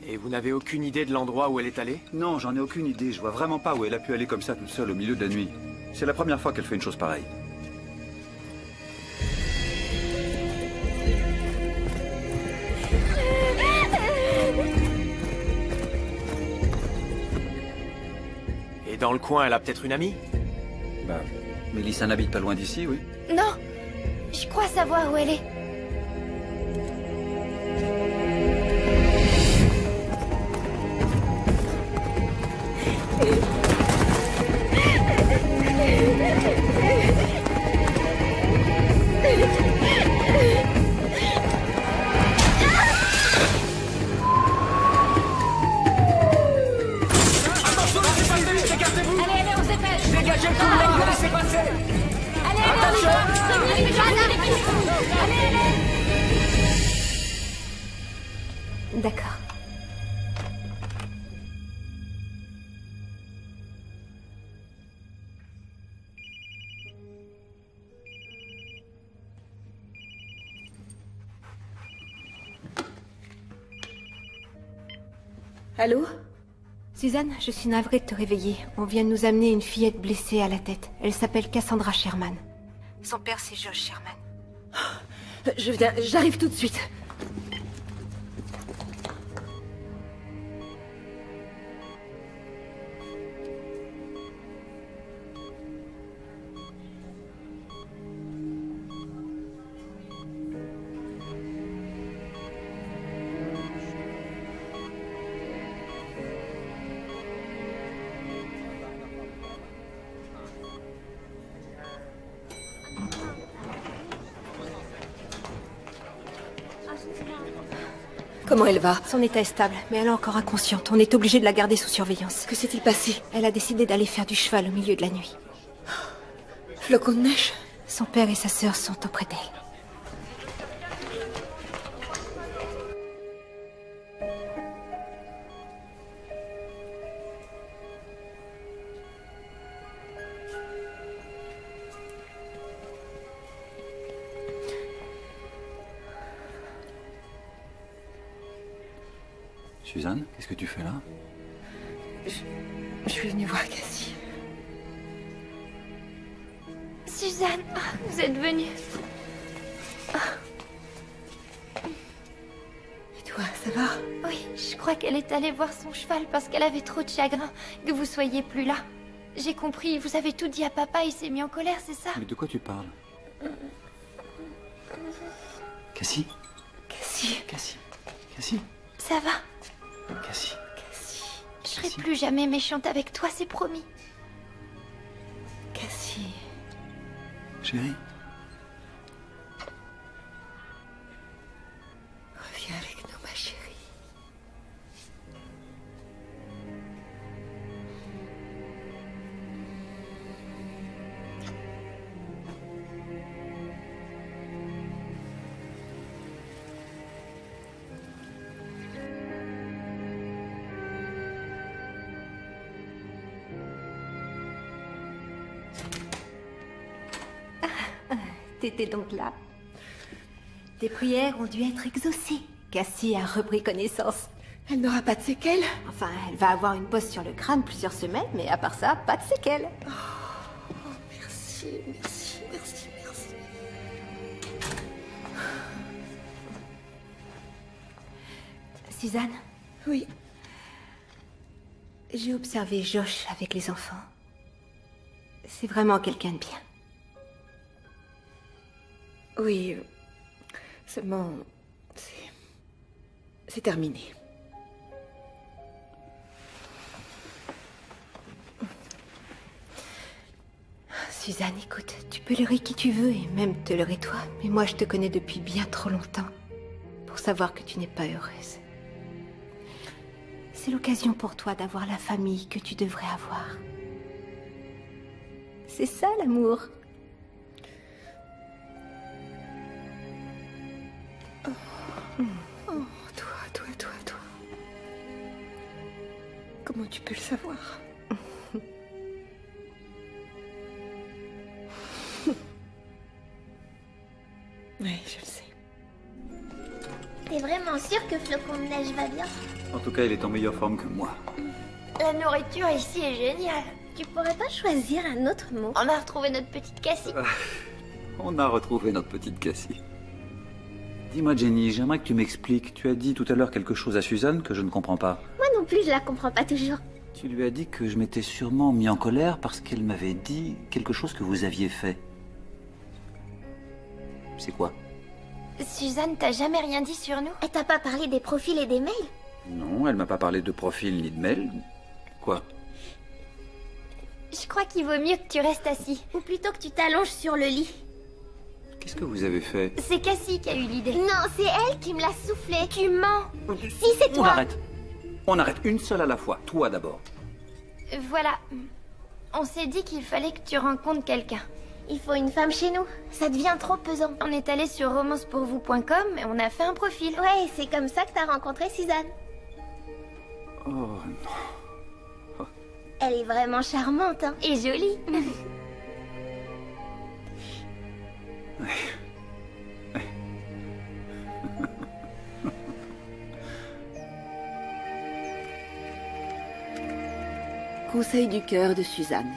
Et vous n'avez aucune idée de l'endroit où elle est allée? Non, j'en ai aucune idée. Je vois vraiment pas où elle a pu aller comme ça toute seule au milieu de la nuit. C'est la première fois qu'elle fait une chose pareille. Et dans le coin, elle a peut-être une amie? Bah, Mélissa n'habite pas loin d'ici, oui. Non, je crois savoir où elle est. Dégagez le couloir, laissez passer. D'accord. Allô? Suzanne, je suis navrée de te réveiller. On vient de nous amener une fillette blessée à la tête. Elle s'appelle Cassandra Sherman. Son père, c'est Josh Sherman. J'arrive tout de suite. Comment elle va? Son état est stable, mais elle est encore inconsciente. On est obligé de la garder sous surveillance. Que s'est-il passé? Elle a décidé d'aller faire du cheval au milieu de la nuit. Flocon de neige? Son père et sa sœur sont auprès d'elle. Suzanne, qu'est-ce que tu fais là? Je suis venue voir Cassie. Suzanne, vous êtes venue. Et toi, ça va? Oui, je crois qu'elle est allée voir son cheval parce qu'elle avait trop de chagrin que vous soyez plus là. J'ai compris, vous avez tout dit à papa, il s'est mis en colère, c'est ça? Mais de quoi tu parles? Cassie? Cassie? Ça va? Cassie? Je serai plus jamais méchante avec toi, c'est promis. Cassie... Chérie? Reviens avec nous, ma chérie. T'étais donc là. Tes prières ont dû être exaucées. Cassie a repris connaissance. Elle n'aura pas de séquelles? Enfin, elle va avoir une bosse sur le crâne plusieurs semaines, mais à part ça, pas de séquelles. Oh, merci. Suzanne? Oui. J'ai observé Josh avec les enfants. C'est vraiment quelqu'un de bien. Oui, seulement... c'est terminé. Suzanne, écoute, tu peux leurrer qui tu veux et même te leurrer toi, mais moi je te connais depuis bien trop longtemps pour savoir que tu n'es pas heureuse. C'est l'occasion pour toi d'avoir la famille que tu devrais avoir. C'est ça l'amour. Toi. Comment tu peux le savoir? Oui, je le sais. T'es vraiment sûr que Flocon de Neige va bien? En tout cas, il est en meilleure forme que moi. La nourriture ici est géniale. Tu pourrais pas choisir un autre mot? On a retrouvé notre petite Cassie. On a retrouvé notre petite Cassie. Dis-moi, Jenny, j'aimerais que tu m'expliques. Tu as dit tout à l'heure quelque chose à Suzanne que je ne comprends pas. Moi non plus, je la comprends pas toujours. Tu lui as dit que je m'étais sûrement mis en colère parce qu'elle m'avait dit quelque chose que vous aviez fait. C'est quoi? Suzanne, t'as jamais rien dit sur nous? Elle t'a pas parlé des profils et des mails? Non, elle m'a pas parlé de profil ni de mail. Quoi? Je crois qu'il vaut mieux que tu restes assis. Ou plutôt que tu t'allonges sur le lit. Qu'est-ce que vous avez fait? C'est Cassie qui a eu l'idée. Non, c'est elle qui me l'a soufflé. Tu mens. Si, c'est toi. On arrête une seule à la fois. Toi d'abord. Voilà. On s'est dit qu'il fallait que tu rencontres quelqu'un. Il faut une femme chez nous. Ça devient trop pesant. On est allé sur romancepourvous.com et on a fait un profil. Ouais, c'est comme ça que t'as rencontré Suzanne. Oh non. Oh. Elle est vraiment charmante, hein. Et jolie. Ouais. Conseil du cœur de Suzanne.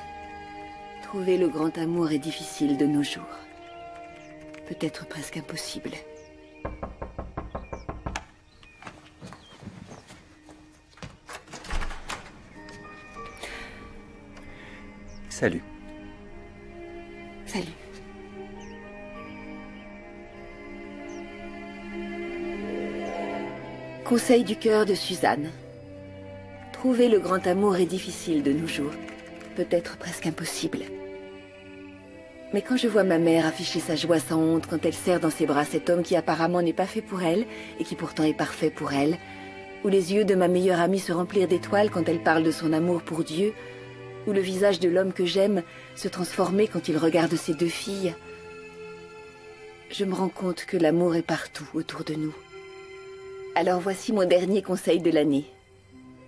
Trouver le grand amour est difficile de nos jours. Peut-être presque impossible. Salut. Salut. Conseil du cœur de Suzanne. Trouver le grand amour est difficile de nos jours. Peut-être presque impossible. Mais quand je vois ma mère afficher sa joie sans honte quand elle serre dans ses bras cet homme qui apparemment n'est pas fait pour elle et qui pourtant est parfait pour elle, ou les yeux de ma meilleure amie se remplir d'étoiles quand elle parle de son amour pour Dieu, ou le visage de l'homme que j'aime se transformer quand il regarde ses 2 filles, je me rends compte que l'amour est partout autour de nous. Alors voici mon dernier conseil de l'année.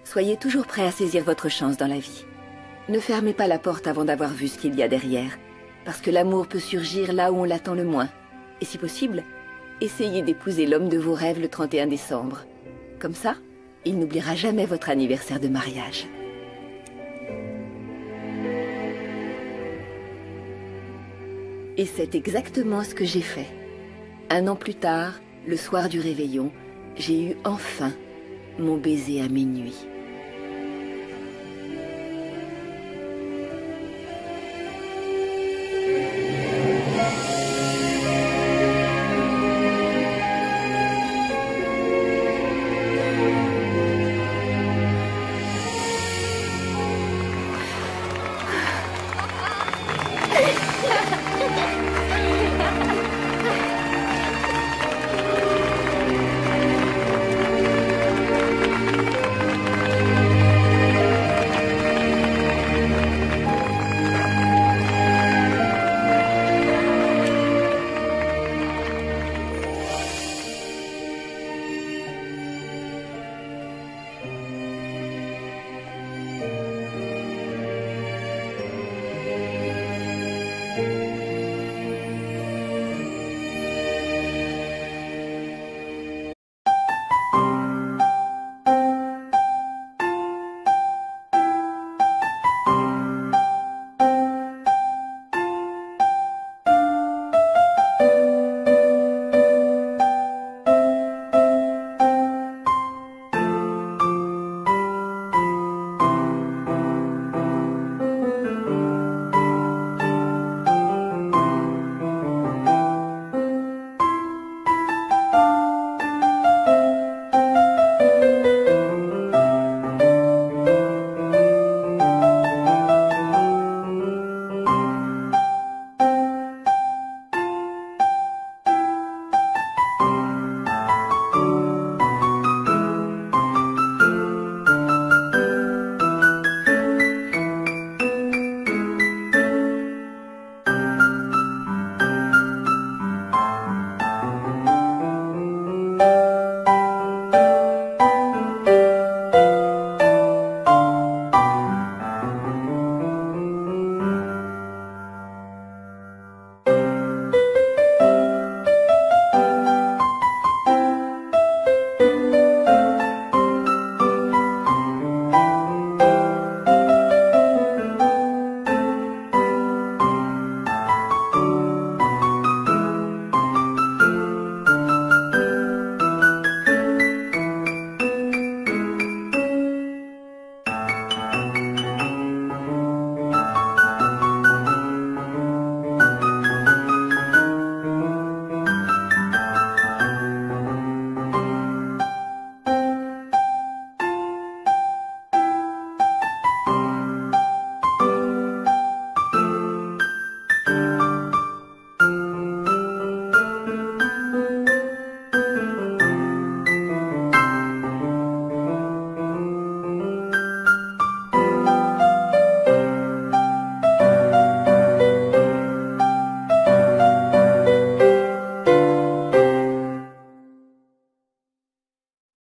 Soyez toujours prêts à saisir votre chance dans la vie. Ne fermez pas la porte avant d'avoir vu ce qu'il y a derrière, parce que l'amour peut surgir là où on l'attend le moins. Et si possible, essayez d'épouser l'homme de vos rêves le 31 décembre. Comme ça, il n'oubliera jamais votre anniversaire de mariage. Et c'est exactement ce que j'ai fait. 1 an plus tard, le soir du réveillon, j'ai eu enfin mon baiser à minuit.